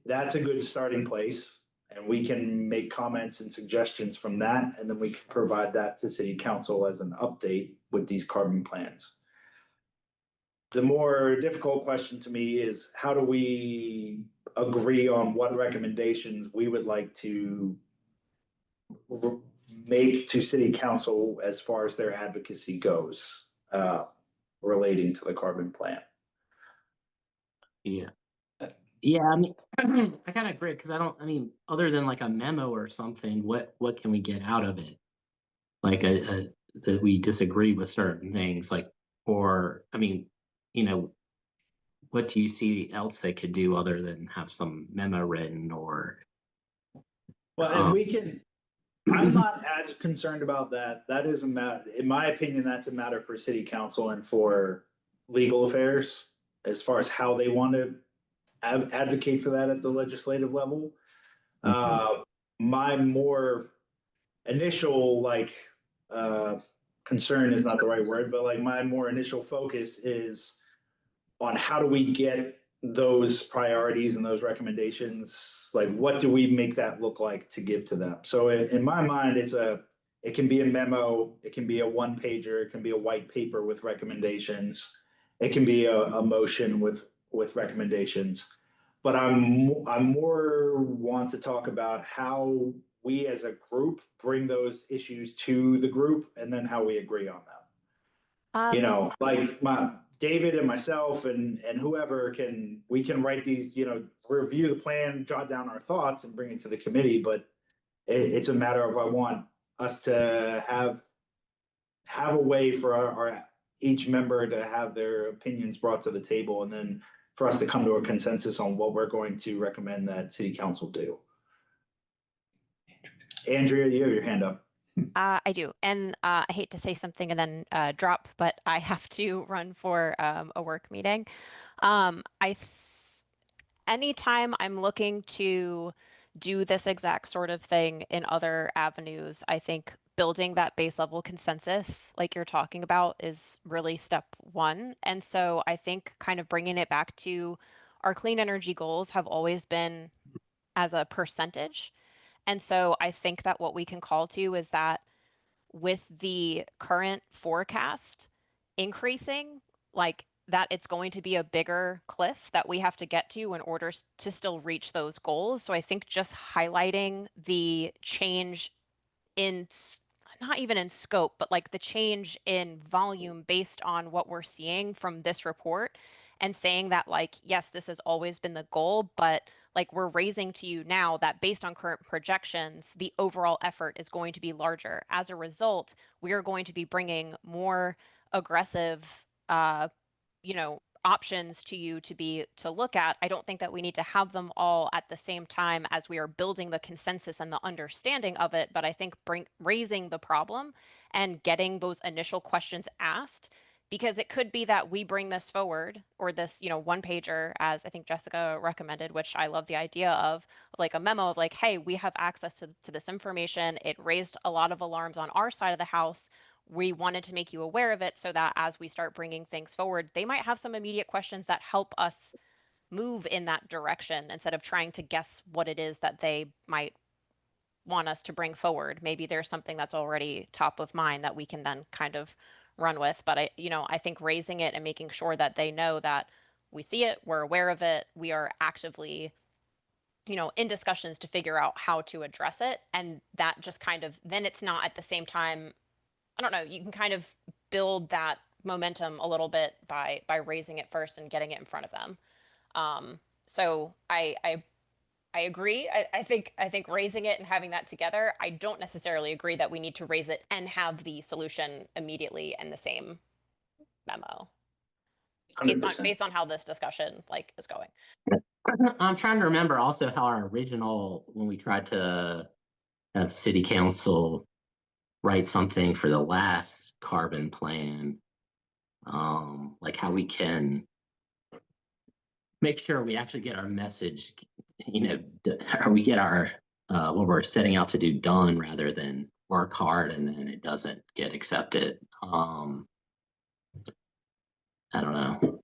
that's a good starting place, and we can make comments and suggestions from that, and then we can provide that to city council as an update with these carbon plans. The more difficult question to me is, how do we agree on what recommendations we would like to make to city council as far as their advocacy goes, relating to the carbon plan? yeah. Yeah, I mean, I kind of agree, because other than like a memo or something, what can we get out of it? Like that we disagree with certain things, like, or what do you see else they could do other than have some memo written or? Well, and we can, I'm not as concerned about that. That is a matter, in my opinion, that's a matter for city council and for legal affairs as far as how they want to advocate for that at the legislative level. My more initial concern is not the right word, but like my more initial focus is on how do we get those priorities and those recommendations, like what do we make that look like to give to them? So in my mind, it can be a memo, it can be a one pager, it can be a white paper with recommendations, it can be a motion with recommendations. But I'm more want to talk about how we as a group bring those issues to the group and then how we agree on them. You know, like David and myself and whoever we can write these, review the plan, jot down our thoughts and bring it to the committee, but it's a matter of, I want us to have a way for our each member to have their opinions brought to the table and then for us to come to a consensus on what we're going to recommend that city council do. Andrea, you have your hand up. I do. And I hate to say something and then drop, but I have to run for a work meeting. Anytime I'm looking to do this exact sort of thing in other avenues, I think building that base level consensus, like you're talking about, is really step one. And so I think kind of bringing it back to our clean energy goals have always been as a percentage. And so I think that what we can call to is that with the current forecast increasing, like that it's going to be a bigger cliff that we have to get to in order to still reach those goals. So I think just highlighting the change in not even in scope, but like the change in volume based on what we're seeing from this report and saying that, like, yes, this has always been the goal, but like we're raising to you now that based on current projections, the overall effort is going to be larger. As a result, we are going to be bringing more aggressive, options to you to look at. I don't think that we need to have them all at the same time as we are building the consensus and the understanding of it, but I think raising the problem and getting those initial questions asked, because it could be that we bring this forward or this, one pager, as I think Jessica recommended, which I love the idea of like a memo of like, hey, we have access to this information. It raised a lot of alarms on our side of the house. We wanted to make you aware of it so that as we start bringing things forward, they might have some immediate questions that help us move in that direction instead of trying to guess what it is that they might want us to bring forward. Maybe there's something that's already top of mind that we can then kind of run with. But I think raising it and making sure that they know that we see it, we're aware of it, we are actively in discussions to figure out how to address it. And that just kind of, then it's not at the same time, I don't know, you can kind of build that momentum a little bit by raising it first and getting it in front of them. So I agree. I think raising it and having that together, I don't necessarily agree that we need to raise it and have the solution immediately in the same memo. Based on how this discussion is going. I'm trying to remember also how our original, when we tried to have city council write something for the last carbon plan, like how we can make sure we actually get our message, or we get our what we're setting out to do done rather than work hard and then it doesn't get accepted. I don't know.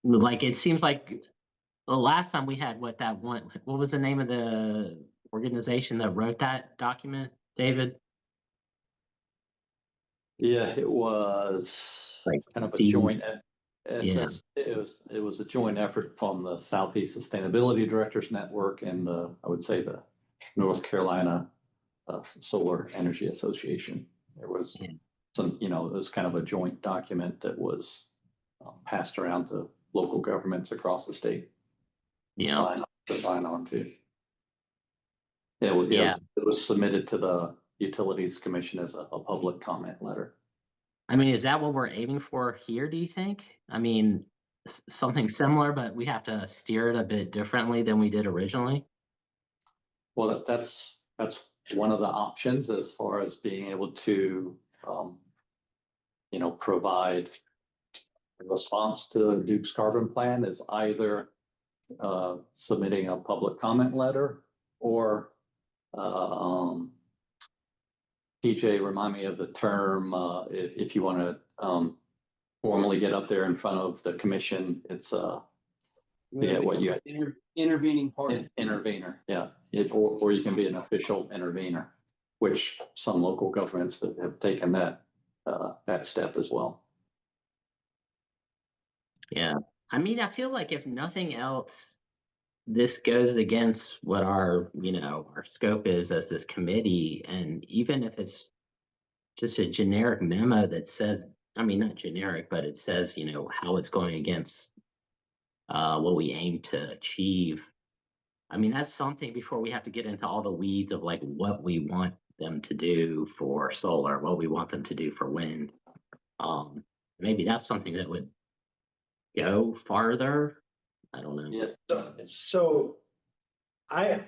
Like it seems like the last time we had what was the name of the organization that wrote that document, David? Yeah, it was Like kind of a Steve- joint. Yeah. It was a joint effort from the Southeast Sustainability Directors Network and I would say the North Carolina Solar Energy Association. There was some, it was kind of a joint document that was passed around to local governments across the state. Yeah. To sign on to. It was submitted to the Utilities Commission as a public comment letter. I mean, is that what we're aiming for here, do you think? I mean, something similar, but we have to steer it a bit differently than we did originally? Well, that's one of the options as far as being able to, provide a response to Duke's carbon plan is either submitting a public comment letter or PJ, remind me of the term, if you want to formally get up there in front of the commission, it's what you Intervening party. intervener, yeah. Or you can be an official intervener, which some local governments that have taken that step as well. Yeah. I mean, I feel like if nothing else, this goes against what our scope is as this committee. And even if it's just a generic memo that says, I mean, not generic, but it says, how it's going against what we aim to achieve. I mean, that's something before we have to get into all the weeds of like what we want them to do for solar, what we want them to do for wind. Maybe that's something that would go farther. I don't know. Yeah. So I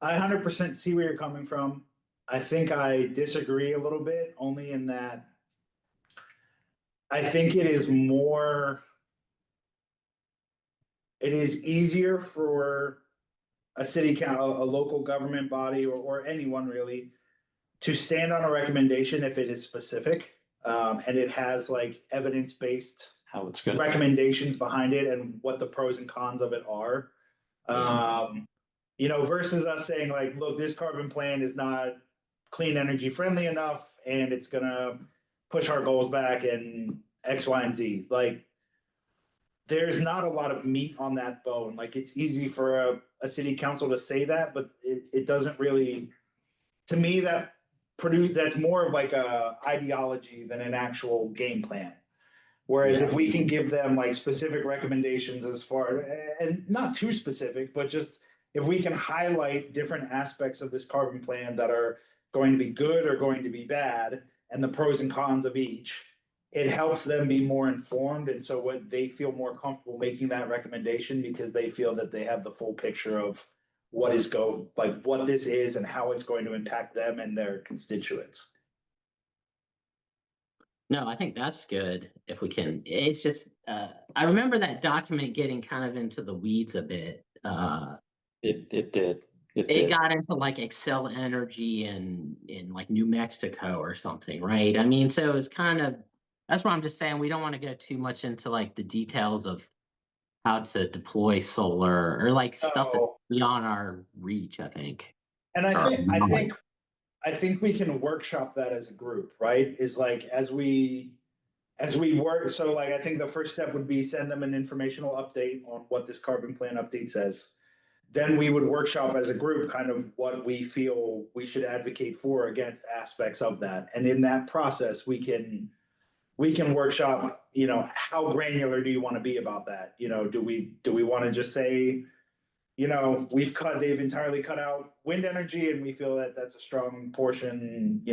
100% see where you're coming from. I think I disagree a little bit, only in that I think it is easier for a a local government body or anyone really to stand on a recommendation if it is specific and it has like evidence-based How it's good. recommendations behind it and what the pros and cons of it are. Versus us saying like, look, this carbon plan is not clean energy friendly enough and it's gonna push our goals back in X, Y, and Z. Like, there's not a lot of meat on that bone. Like, it's easy for a city council to say that, but it doesn't really, to me, that's more of like a ideology than an actual game plan. Whereas if we can give them like specific recommendations as far, and not too specific, but just if we can highlight different aspects of this carbon plan that are going to be good or going to be bad, and the pros and cons of each, it helps them be more informed. And so what they feel more comfortable making that recommendation because they feel that they have the full picture of what this is and how it's going to impact them and their constituents. No, I think that's good if we can. It's just, I remember that document getting kind of into the weeds a bit. It did. It got into like Xcel Energy in like New Mexico or something, right? I mean, so it's kind of, that's what I'm just saying. We don't want to go too much into like the details of how to deploy solar or like stuff that's beyond our reach, I think. And I think we can workshop that as a group, right? Is like as we work, so like I think the first step would be send them an informational update on what this carbon plan update says. Then we would workshop as a group kind of what we feel we should advocate for against aspects of that. And in that process, we can workshop, how granular do you want to be about that? Do we want to just say, they've entirely cut out wind energy and we feel that that's a strong portion,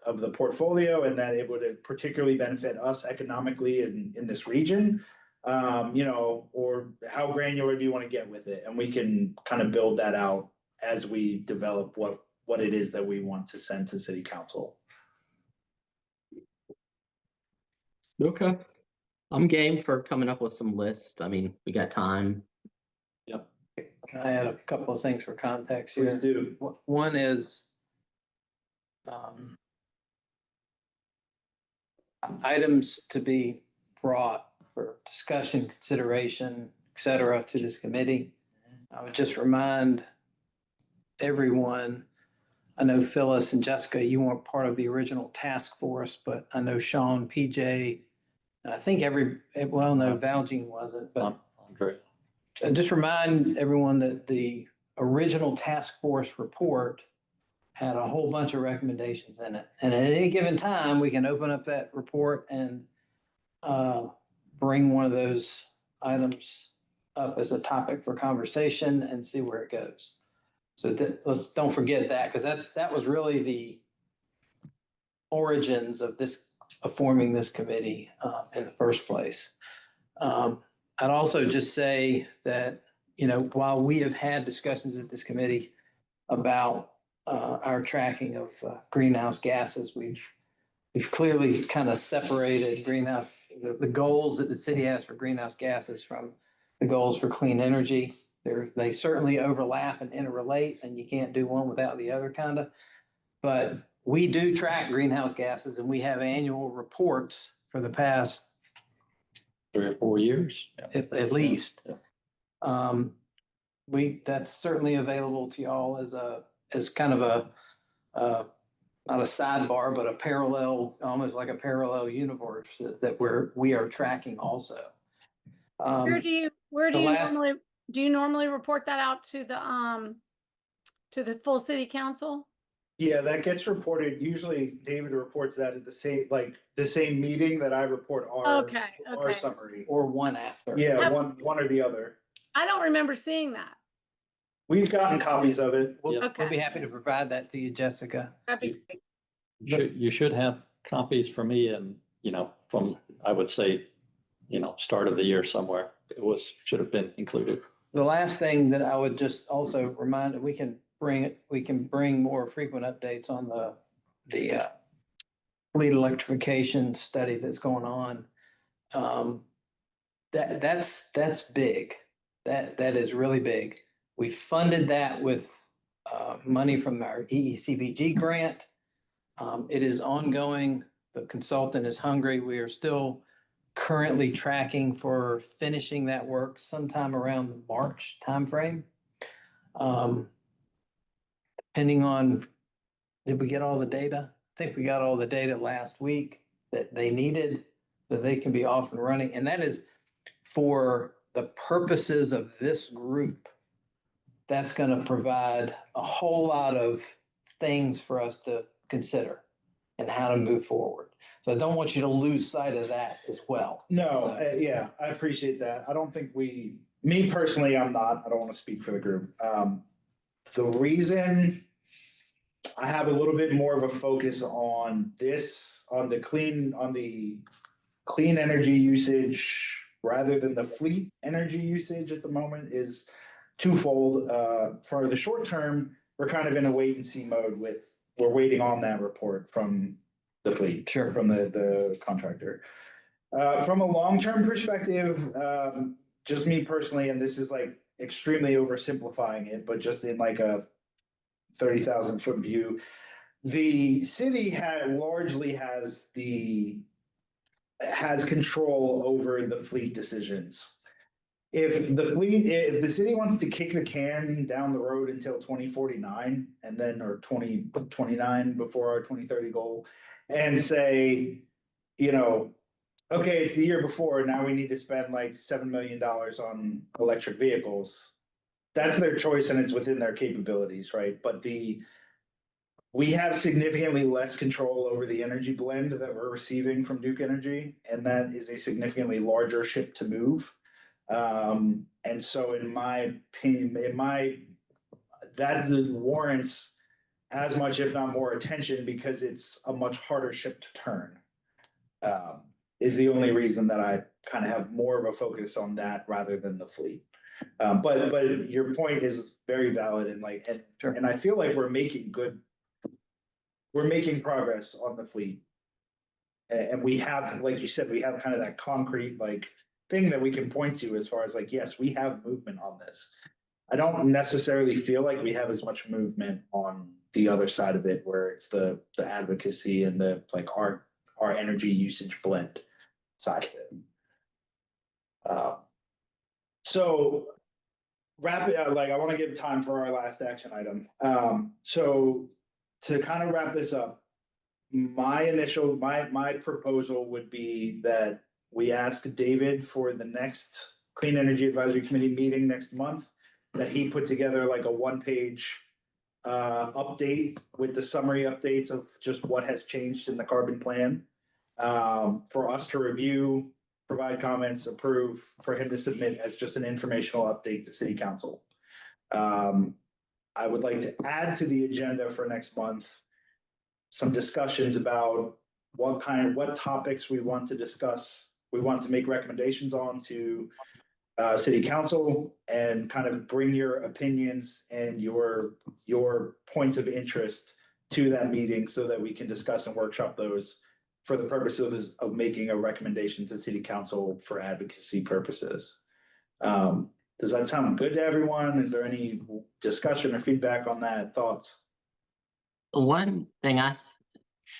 of the portfolio and that it would particularly benefit us economically in this region, or how granular do you want to get with it? And we can kind of build that out as we develop what it is that we want to send to city council. Okay. I'm game for coming up with some lists. I mean, we got time. Yep. Can I add a couple of things for context here? Please do. One is items to be brought for discussion, consideration, et cetera, to this committee. I would just remind everyone, I know Phyllis and Jessica, you weren't part of the original task force, but I know Sean, PJ, and I think Valjean wasn't, but Andre. just remind everyone that the original task force report had a whole bunch of recommendations in it. And at any given time, we can open up that report and bring one of those items up as a topic for conversation and see where it goes. So don't forget that, because that was really the origins of forming this committee in the first place. I I'd also just say that, you know, while we have had discussions at this committee about our tracking of greenhouse gases, we've clearly kind of separated the goals that the city has for greenhouse gases from the goals for clean energy. They certainly overlap and interrelate, and you can't do one without the other kind of. But we do track greenhouse gases, and we have annual reports for the past 3 or 4 years. at least. Yeah. That's certainly available to y'all as kind of a not a sidebar, but a parallel, almost like a parallel universe that we are tracking also. Where do you last- normally report that out to the full city council? Yeah, that gets reported. Usually David reports that at the same meeting that I report our Okay. summary. Or one after. Yeah, one or the other. I don't remember seeing that. We've gotten copies of it. We'll Okay. be happy to provide that to you, Jessica. That'd be great. You should have copies for me and, from, I would say, start of the year somewhere. Should have been included. The last thing that I would just also remind, we can bring more frequent updates on the fleet electrification study that's going on. That's big. That is really big. We funded that with money from our EECBG grant. It is ongoing. The consultant is hungry. We are still currently tracking for finishing that work sometime around the March timeframe. Depending on, did we get all the data? I think we got all the data last week that they needed, that they can be off and running. And that is for the purposes of this group. That's going to provide a whole lot of things for us to consider and how to move forward. So I don't want you to lose sight of that as well. No, yeah, I appreciate that. I don't think me personally, I don't want to speak for the group. The reason I have a little bit more of a focus on the clean energy usage rather than the fleet energy usage at the moment is twofold. For the short term, we're kind of in a wait and see mode we're waiting on that report from the fleet, from the contractor. From a long-term perspective, just me personally, and this is like extremely oversimplifying it, but just in like a 30,000-foot view, the city largely has control over the fleet decisions. If the city wants to kick the can down the road until 2049 and then, or 2029 before our 2030 goal, and say, okay, it's the year before, now we need to spend like $7 million on electric vehicles. That's their choice and it's within their capabilities, right? But we have significantly less control over the energy blend that we're receiving from Duke Energy, and that is a significantly larger ship to move. And so in my opinion, that warrants as much, if not more, attention because it's a much harder ship to turn. Is the only reason that I kind of have more of a focus on that rather than the fleet. But your point is very valid and I feel like we're making progress on the fleet. And we have, like you said, we have kind of that concrete thing that we can point to as far as yes, we have movement on this. I don't necessarily feel like we have as much movement on the other side of it, where it's the advocacy and the our energy usage blend side of it. So wrap it. I want to give time for our last action item. So to kind of wrap this up, my proposal would be that we ask David for the next Clean Energy Advisory Committee meeting next month, that he put together a one-page update with the summary updates of just what has changed in the carbon plan, for us to review, provide comments, approve, for him to submit as just an informational update to City Council. I would like to add to the agenda for next month some discussions about what topics we want to discuss. We want to make recommendations on to city council and kind of bring your opinions and your points of interest to that meeting so that we can discuss and workshop those for the purposes of making a recommendation to city council for advocacy purposes. Does that sound good to everyone? Is there any discussion or feedback on that? Thoughts? One thing I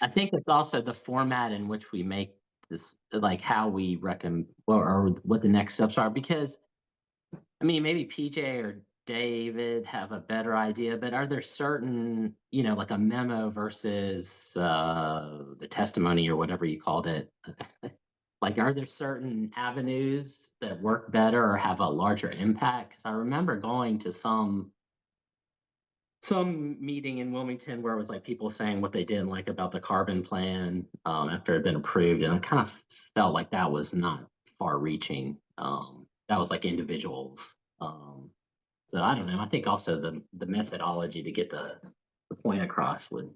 think it's also the format in which we make this, like how we recommend or what the next steps are, because I mean, maybe PJ or David have a better idea, but are there certain, like a memo versus the testimony or whatever you called it? Like, are there certain avenues that work better or have a larger impact? Because I remember going to some meeting in Wilmington where it was like people saying what they didn't like about the carbon plan after it had been approved, and I kind of felt like that was not far-reaching. That was like individuals. So I don't know. I think also the methodology to get the point across would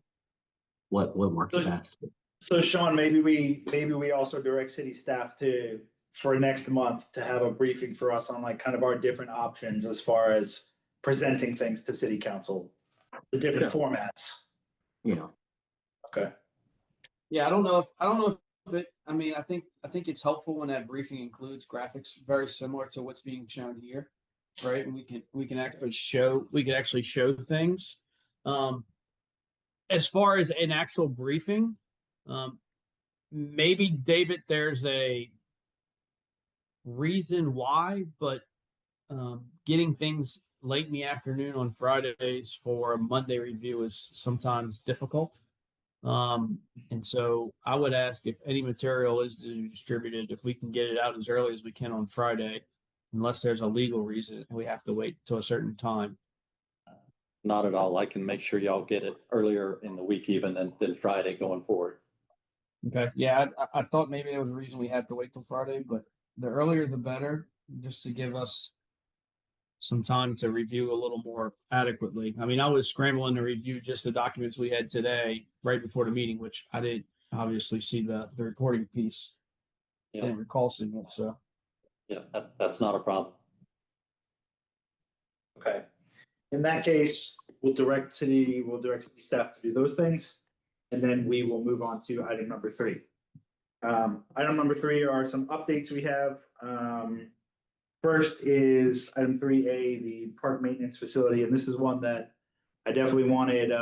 what works best. So Sean, maybe we also direct city staff for next month to have a briefing for us on like kind of our different options as far as presenting things to city council, the different formats. Yeah. Okay. Yeah, I don't know if it, I mean, I think it's helpful when that briefing includes graphics very similar to what's being shown here, right? And we can actually show things. As far as an actual briefing, maybe David, there's a reason why, but getting things late in the afternoon on Fridays for a Monday review is sometimes difficult. And so I would ask if any material is distributed, if we can get it out as early as we can on Friday, unless there's a legal reason we have to wait till a certain time. Not at all. I can make sure y'all get it earlier in the week even than Friday going forward. Okay. Yeah, I thought maybe there was a reason we had to wait till Friday, but the earlier the better, just to give us some time to review a little more adequately. I mean, I was scrambling to review just the documents we had today right before the meeting, which I didn't obviously see the reporting piece. Yeah. Didn't recall seeing it, so. Yeah, that's not a problem. Okay. In that case, we'll direct city staff to do those things. And then we will move on to item number 3. Item number 3 are some updates we have. First is item 3A, the park maintenance facility. And this is one that I definitely wanted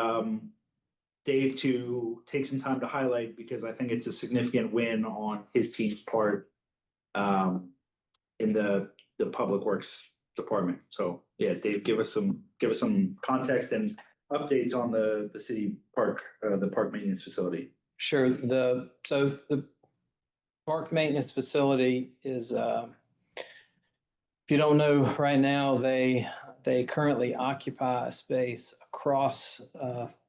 Dave to take some time to highlight because I think it's a significant win on his team's part in the public works department. So yeah, Dave, give us some context and updates on the city park, the park maintenance facility. Sure. So the park maintenance facility is, if you don't know right now, they currently occupy a space across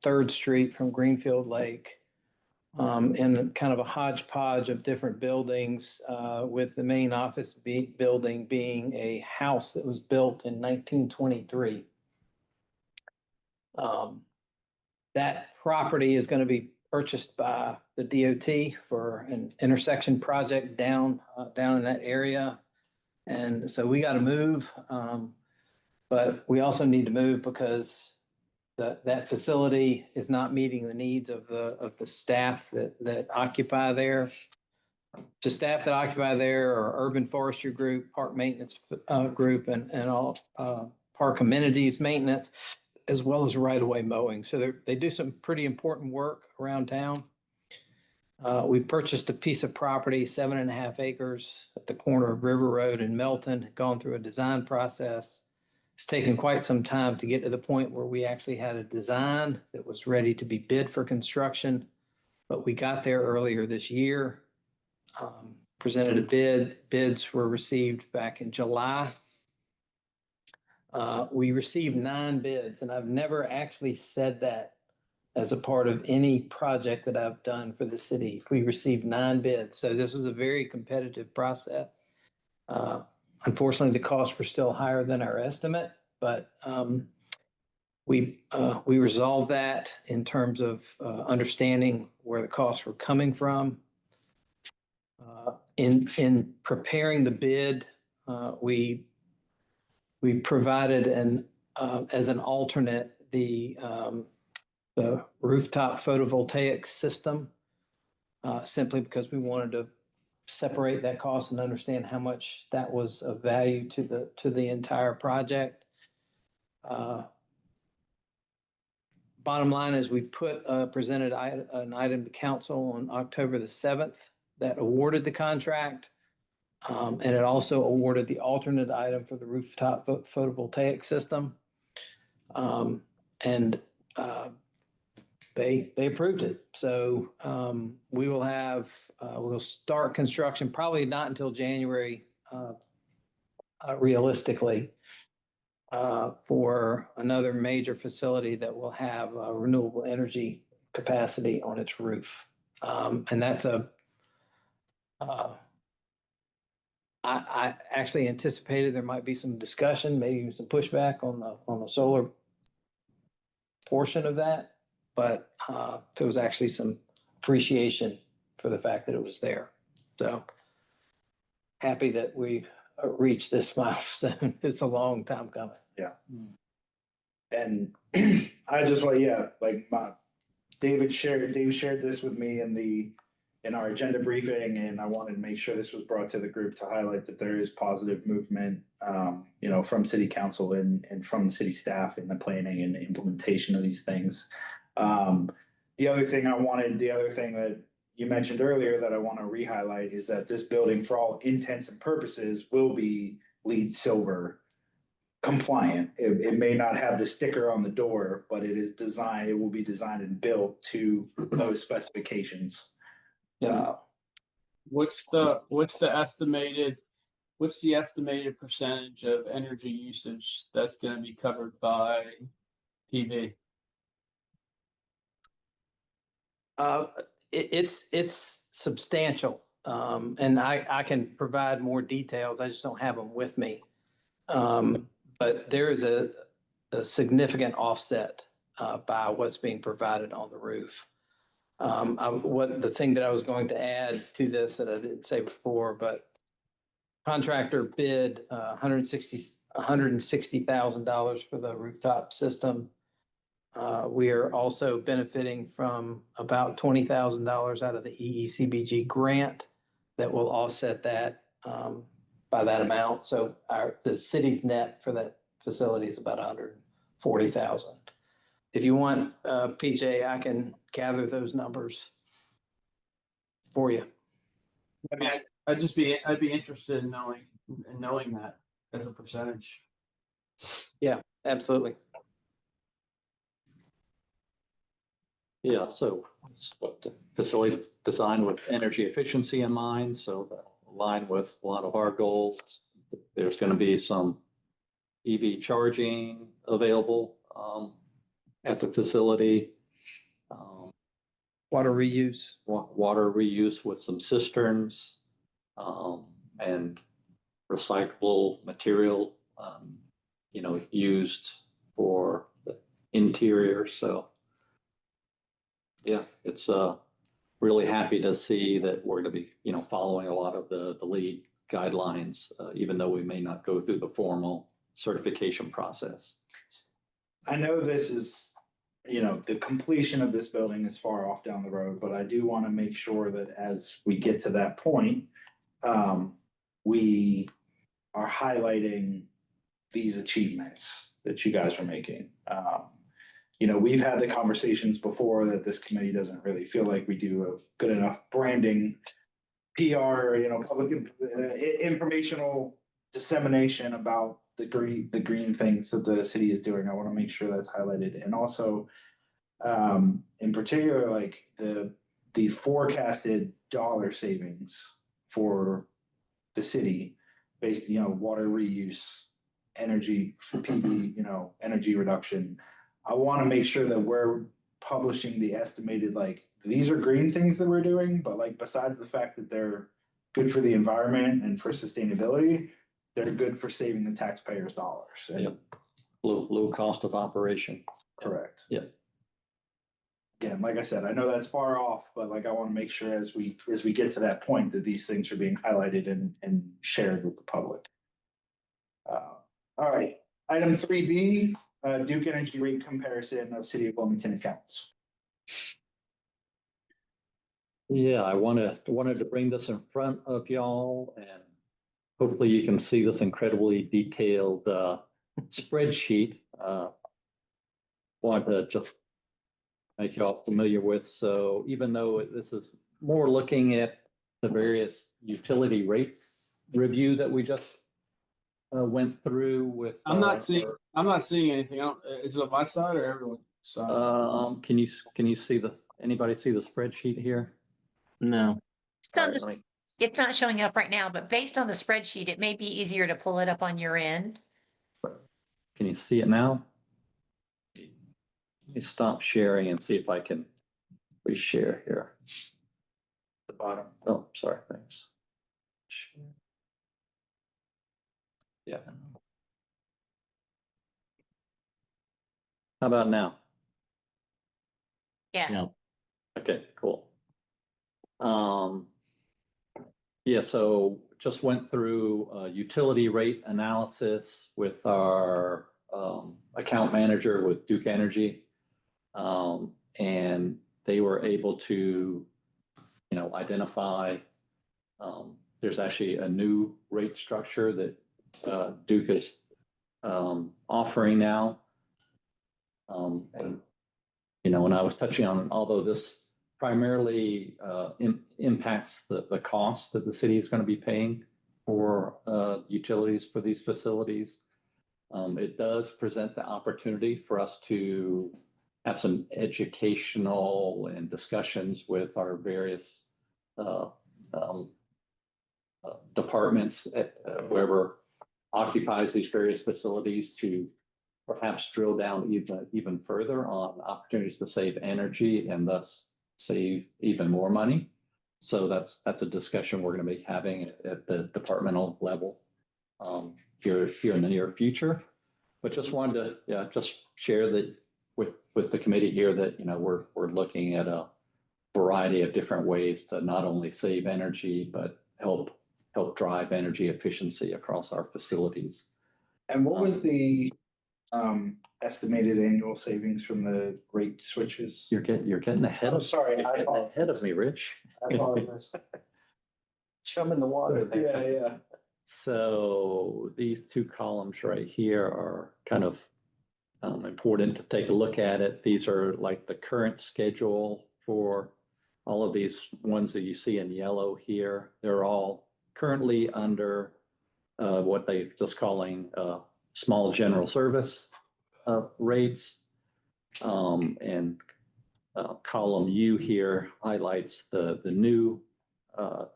3rd Street from Greenfield Lake in kind of a hodgepodge of different buildings, with the main office building being a house that was built in 1923. That property is going to be purchased by the DOT for an intersection project down in that area. And so we got to move, but we also need to move because that facility is not meeting the needs of the staff that occupy there. The staff that occupy there are urban forestry group, park maintenance group, and all park amenities maintenance, as well as right-of-way mowing. So they do some pretty important work around town. We purchased a piece of property, 7.5 acres at the corner of River Road and Melton, gone through a design process. It's taken quite some time to get to the point where we actually had a design that was ready to be bid for construction, but we got there earlier this year. Presented a bid. Bids were received back in July. We received 9 bids, and I've never actually said that as a part of any project that I've done for the city. We received 9 bids. So this was a very competitive process. Unfortunately, the costs were still higher than our estimate, but we resolved that in terms of understanding where the costs were coming from. In preparing the bid, we provided as an alternate, the rooftop photovoltaic system, simply because we wanted to separate that cost and understand how much that was of value to the entire project. Bottom line is we presented an item to council on October the 7th that awarded the contract. And it also awarded the alternate item for the rooftop photovoltaic system. They approved it. So we'll start construction probably not until January, realistically, for another major facility that will have renewable energy capacity on its roof. And that's I actually anticipated there might be some discussion, maybe even some pushback on the solar portion of that, but there was actually some appreciation for the fact that it was there. So happy that we reached this milestone. It's a long time coming. Yeah. And I just want, Dave shared this with me in our agenda briefing, and I wanted to make sure this was brought to the group to highlight that there is positive movement, from city council and from the city staff in the planning and implementation of these things. The other thing that you mentioned earlier that I want to re-highlight is that this building, for all intents and purposes, will be LEED Silver compliant. It may not have the sticker on the door, but it will be designed and built to those specifications. What's the estimated percentage of energy usage that's going to be covered by PV? It's substantial, and I can provide more details. I just don't have them with me. But there is a significant offset by what's being provided on the roof. The thing that I was going to add to this that I didn't say before, but contractor bid $160,000 for the rooftop system. We are also benefiting from about $20,000 out of the EECBG grant that will offset that by that amount. So the city's net for that facility is about $140,000. If you want, PJ, I can gather those numbers for you. I mean, I'd be interested in knowing that as a percentage. Yeah, absolutely. Yeah, so it's what the facility is designed with energy efficiency in mind, so that align with a lot of our goals. There's going to be some EV charging available at the facility. Water reuse. Water reuse with some cisterns and recyclable material, used for the interior. So yeah, it's really happy to see that we're going to be, following a lot of the LEED guidelines, even though we may not go through the formal certification process. I know this is, the completion of this building is far off down the road, but I do want to make sure that as we get to that point, we are highlighting these achievements that you guys are making. We've had the conversations before that this committee doesn't really feel like we do a good enough branding, PR, public informational dissemination about the green things that the city is doing. I want to make sure that's highlighted. And also, in particular, like the forecasted dollar savings for the city based, water reuse, energy for PV, energy reduction. I want to make sure that we're publishing the estimated, these are green things that we're doing, but besides the fact that they're good for the environment and for sustainability, they're good for saving the taxpayers' dollars. And Yep. Low cost of operation. correct. Yeah. Again, like I said, I know that's far off, but I want to make sure as we get to that point that these things are being highlighted and shared with the public. All right, item 3B, Duke Energy rate comparison of City of Wilmington accounts. Yeah, I wanted to bring this in front of y'all, and hopefully you can see this incredibly detailed spreadsheet. Want to just make y'all familiar with. So even though this is more looking at the various utility rates review that we just went through with. I'm not seeing anything. Is it on my side or everyone's side? Can you see anybody see the spreadsheet here? No. It's on All right, the- let me- It's not showing up right now, but based on the spreadsheet, it may be easier to pull it up on your end. Can you see it now? Let me stop sharing and see if I can reshare here. The bottom. Oh, sorry, thanks. Yeah. How about now? Yes. No. Okay, cool. Yeah, so just went through a utility rate analysis with our account manager with Duke Energy. And they were able to, identify there's actually a new rate structure that Duke is offering now. And, when I was touching on, although this primarily impacts the cost that the city is going to be paying for utilities for these facilities, it does present the opportunity for us to have some educational and discussions with our various departments at whoever occupies these various facilities to perhaps drill down even further on opportunities to save energy and thus save even more money. So that's a discussion we're going to be having at the departmental level here in the near future. But just wanted to just share that with the committee here that we're looking at a variety of different ways to not only save energy but help drive energy efficiency across our facilities. And what was the estimated annual savings from the rate switches? You're getting ahead I'm of sorry, you're I getting ahead of me, Rich. I apologize. Chum in the water there. Yeah. So these two columns right here are kind of important to take a look at it. These are like the current schedule for all of these ones that you see in yellow here. They're all currently under what they're just calling small general service rates. And column U here highlights the new,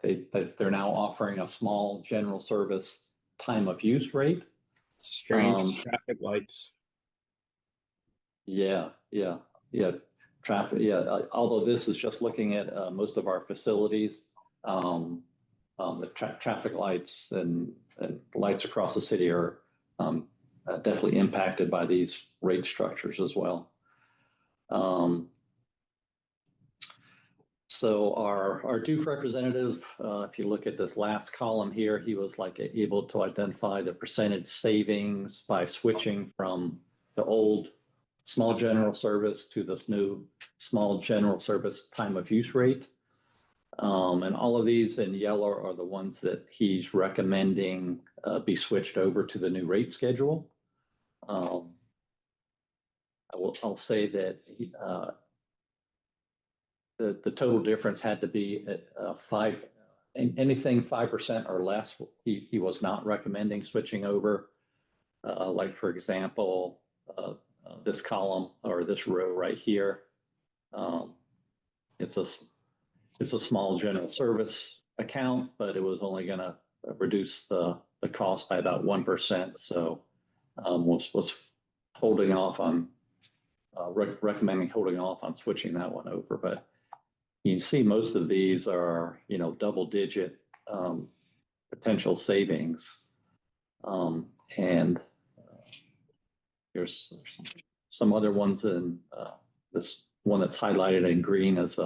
they're now offering a small general service time of use rate. Strange traffic lights. Yeah. Traffic, although this is just looking at most of our facilities, the traffic lights and lights across the city are definitely impacted by these rate structures as well. So our Duke representative, if you look at this last column here, he was able to identify the percentage savings by switching from the old small general service to this new small general service time of use rate. And all of these in yellow are the ones that he's recommending be switched over to the new rate schedule. I'll say that the total difference had to be at anything 5% or less. He was not recommending switching over. Like for example, this column or this row right here. It's a small general service account, but it was only going to reduce the cost by about 1%. So was holding off on recommending holding off on switching that one over. But you can see most of these are double-digit potential savings, and there's some other ones in this one that's highlighted in green as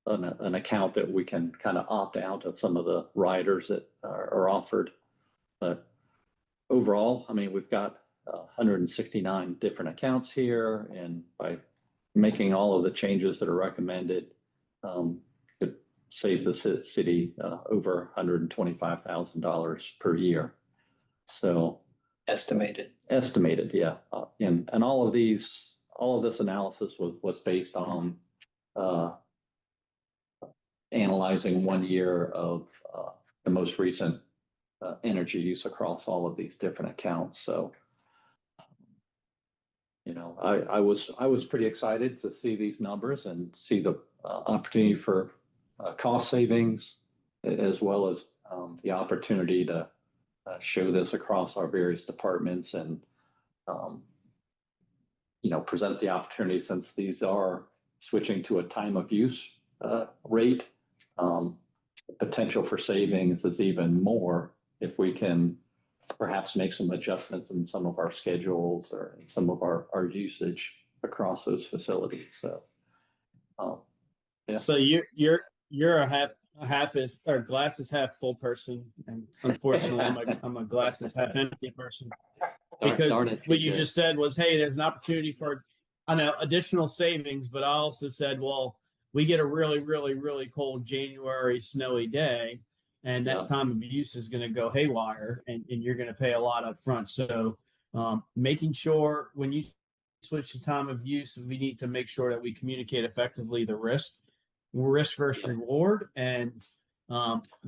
an account that we can kind of opt out of some of the riders that are offered. But overall, I mean, we've got 169 different accounts here, and by making all of the changes that are recommended, could save the city over $125,000 per year. So Estimated. estimated, yeah. And all of this analysis was based on analyzing 1 year of the most recent energy use across all of these different accounts. So, I was pretty excited to see these numbers and see the opportunity for cost savings, as well as the opportunity to show this across our various departments and, present the opportunity, since these are switching to a time of use rate. Potential for savings is even more if we can perhaps make some adjustments in some of our schedules or in some of our usage across those facilities. So, yeah. So you're a half is or glass is half full person, and unfortunately, I'm a glass is half empty person. Because Darn it, what you TJ. just said was, hey, there's an opportunity for, I know, additional savings, but I also said, well, we get a really, really, really cold January snowy day, and that Yeah. time of use is going to go haywire, and you're going to pay a lot up front. So making sure when you switch to time of use, we need to make sure that we communicate effectively the risk versus reward. And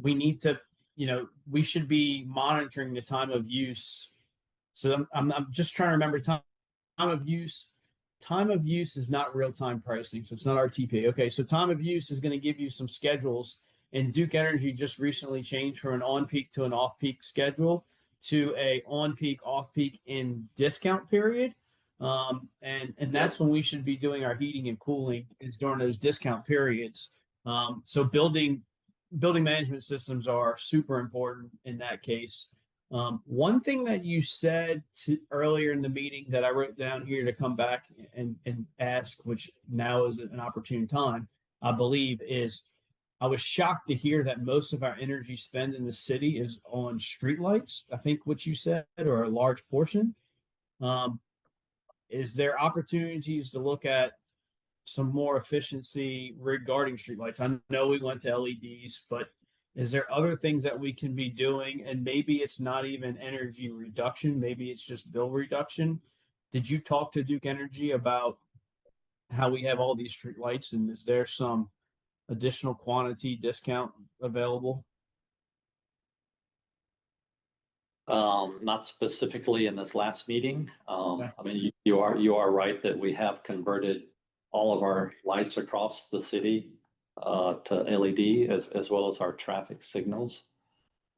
we need to, we should be monitoring the time of use. So I'm just trying to remember time of use. Time of use is not real-time pricing, so it's not RTP. Okay, so time of use is going to give you some schedules, and Duke Energy just recently changed from an on-peak to an off-peak schedule to a on-peak, off-peak in discount period. And that's when we should be doing our heating and cooling, is during those discount periods. So building management systems are super important in that case. One thing that you said earlier in the meeting that I wrote down here to come back and ask, which now is an opportune time, I believe, is I was shocked to hear that most of our energy spend in the city is on streetlights. I think what you said, or a large portion. Is there opportunities to look at some more efficiency regarding streetlights? I know we went to LEDs, but is there other things that we can be doing? And maybe it's not even energy reduction, maybe it's just bill reduction. Did you talk to Duke Energy about how we have all these streetlights, and is there some additional quantity discount available? Not specifically in this last meeting. Okay. I mean, you are right that we have converted all of our lights across the city to LED, as well as our traffic signals.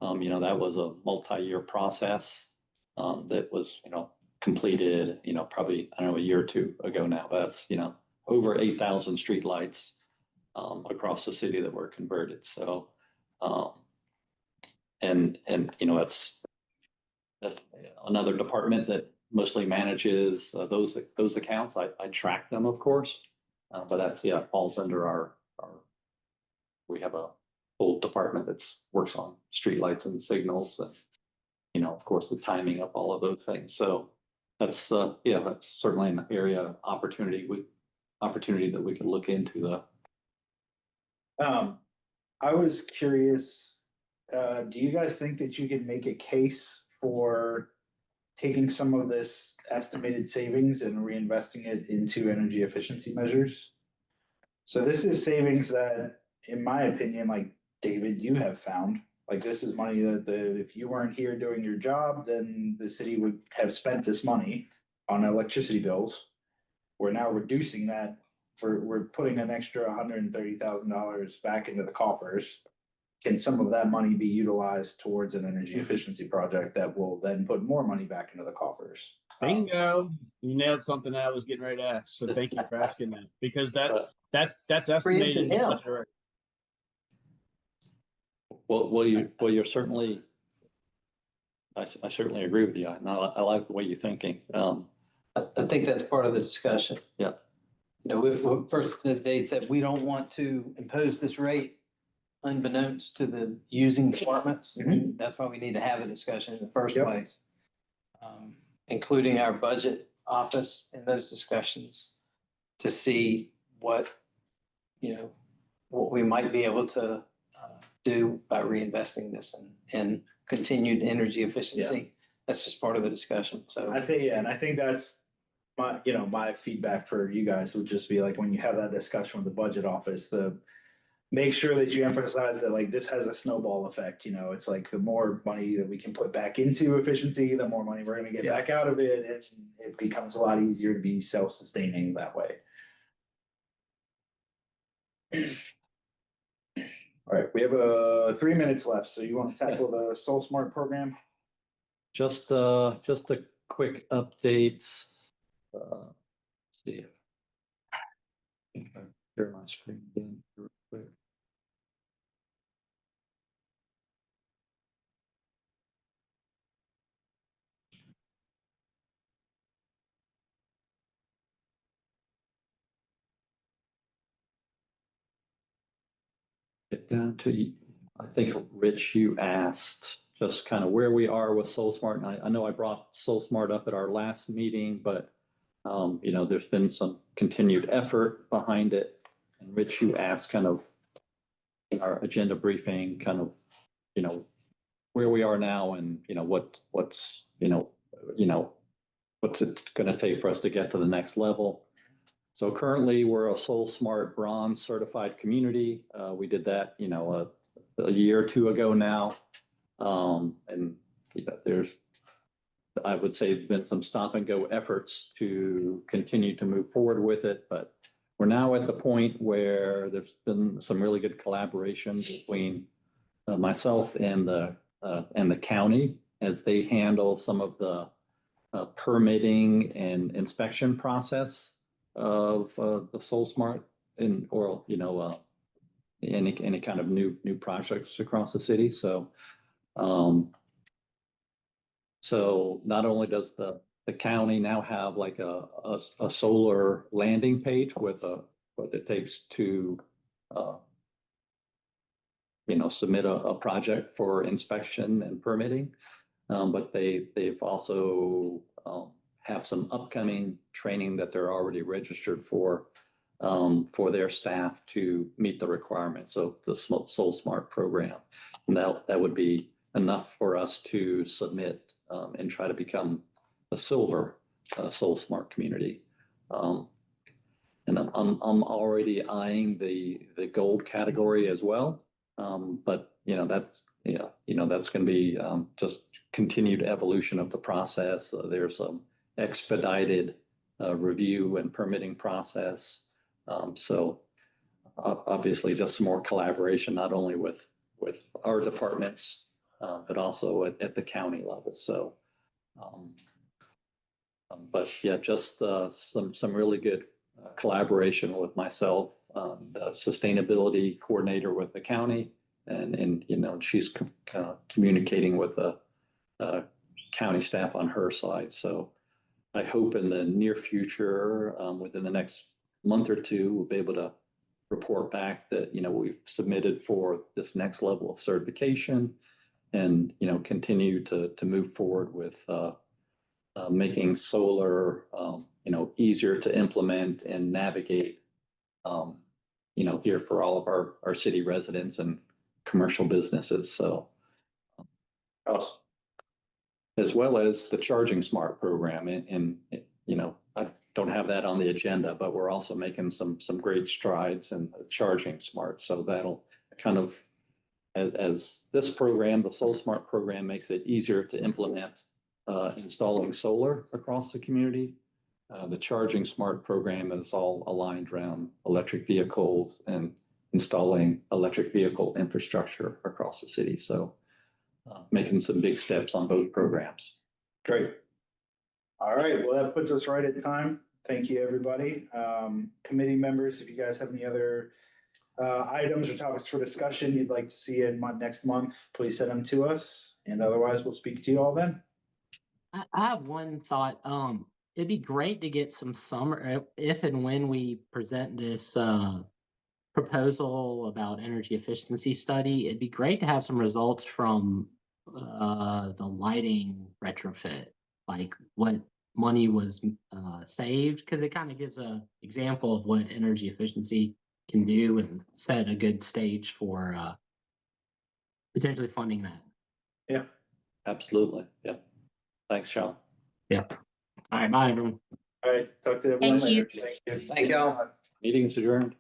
That was a multi-year process that was, completed, probably, I don't know, a year or two ago now. But that's, over 8,000 streetlights across the city that were converted. So, that's another department that mostly manages those accounts. I track them, of course, but that's, falls under our. We have a whole department that's works on streetlights and signals, and of course, the timing of all of those things. So that's that's certainly an area opportunity that we could look into. I was curious, do you guys think that you could make a case for taking some of this estimated savings and reinvesting it into energy efficiency measures? So this is savings that, in my opinion, like David, you have found, like this is money that if you weren't here doing your job, then the city would have spent this money on electricity bills. We're now reducing that we're putting an extra $130,000 back into the coffers. Can some of that money be utilized towards an energy efficiency project that will then put more money back into the coffers? Bingo! You nailed something that I was getting ready to ask. So thank you for asking that, because that's estimated in the budget already. Well, you're certainly. I certainly agree with you. I like the way you're thinking. I think that's part of the discussion. Yeah. First, as Dave said, we don't want to impose this rate unbeknownst to the using departments. Mhm. That's why we need to have a discussion in the first Yep. place. Including our budget office in those discussions to see what, what we might be able to do by reinvesting this in continued energy efficiency. That's just part of the discussion, so. I think, yeah, and I think that's my feedback for you guys would just be like, when you have that discussion with the budget office, make sure that you emphasize that like this has a snowball effect, it's like the more money that we can put back into efficiency, the more money we're gonna get back out of it, and it becomes a lot easier to be self-sustaining that way. All right, we have 3 minutes left, so you want to tackle the Soul Smart program? Just a quick update. See if I share my screen again real quick. Get down to, I think, Rich, you asked just kind of where we are with Soul Smart. And I know I brought Soul Smart up at our last meeting, but there's been some continued effort behind it. And Rich, you asked kind of in our agenda briefing, kind of, where we are now and, what's it going to take for us to get to the next level. So currently we're a Soul Smart Bronze certified community. We did that, a year or two ago now. And there's, I would say, been some stop and go efforts to continue to move forward with it, but we're now at the point where there's been some really good collaboration between myself and the county as they handle some of the permitting and inspection process of the Soul Smart any kind of new projects across the city. So not only does the county now have like a solar landing page with what it takes to submit a project for inspection and permitting, but they've also have some upcoming training that they're already registered for their staff to meet the requirements of the Soul Smart program. And that would be enough for us to submit and try to become a silver Soul Smart community. And I'm already eyeing the gold category as well. But that's going to be just continued evolution of the process. There's some expedited review and permitting process. So obviously just some more collaboration, not only with our departments, but also at the county level. So, but yeah, just some really good collaboration with myself, the sustainability coordinator with the county, and she's communicating with the county staff on her side. So I hope in the near future, within the next month or two, we'll be able to report back that we've submitted for this next level of certification, and continue to move forward with making solar easier to implement and navigate here for all of our city residents and commercial businesses. So as well as the Charging Smart program, and I don't have that on the agenda, but we're also making some great strides in the Charging Smart. So that'll kind of, as this program, the Soul Smart program, makes it easier to implement installing solar across the community. The Charging Smart program is all aligned around electric vehicles and installing electric vehicle infrastructure across the city. So making some big steps on both programs. Great. All right, well, that puts us right at time. Thank you, everybody. Committee members, if you guys have any other items or topics for discussion you'd like to see in next month, please send them to us. And otherwise, we'll speak to you all then. I have one thought. it'd be great to get some summer, if and when we present this proposal about energy efficiency study, it'd be great to have some results from the lighting retrofit, like what money was saved, because it kind of gives a example of what energy efficiency can do and set a good stage for potentially funding that. Yeah. Absolutely. Yeah. Thanks, Sean. Yeah. All right, bye everyone. All right, talk to everyone Thank you. later. Thank you. Thank y'all. Meeting's adjourned.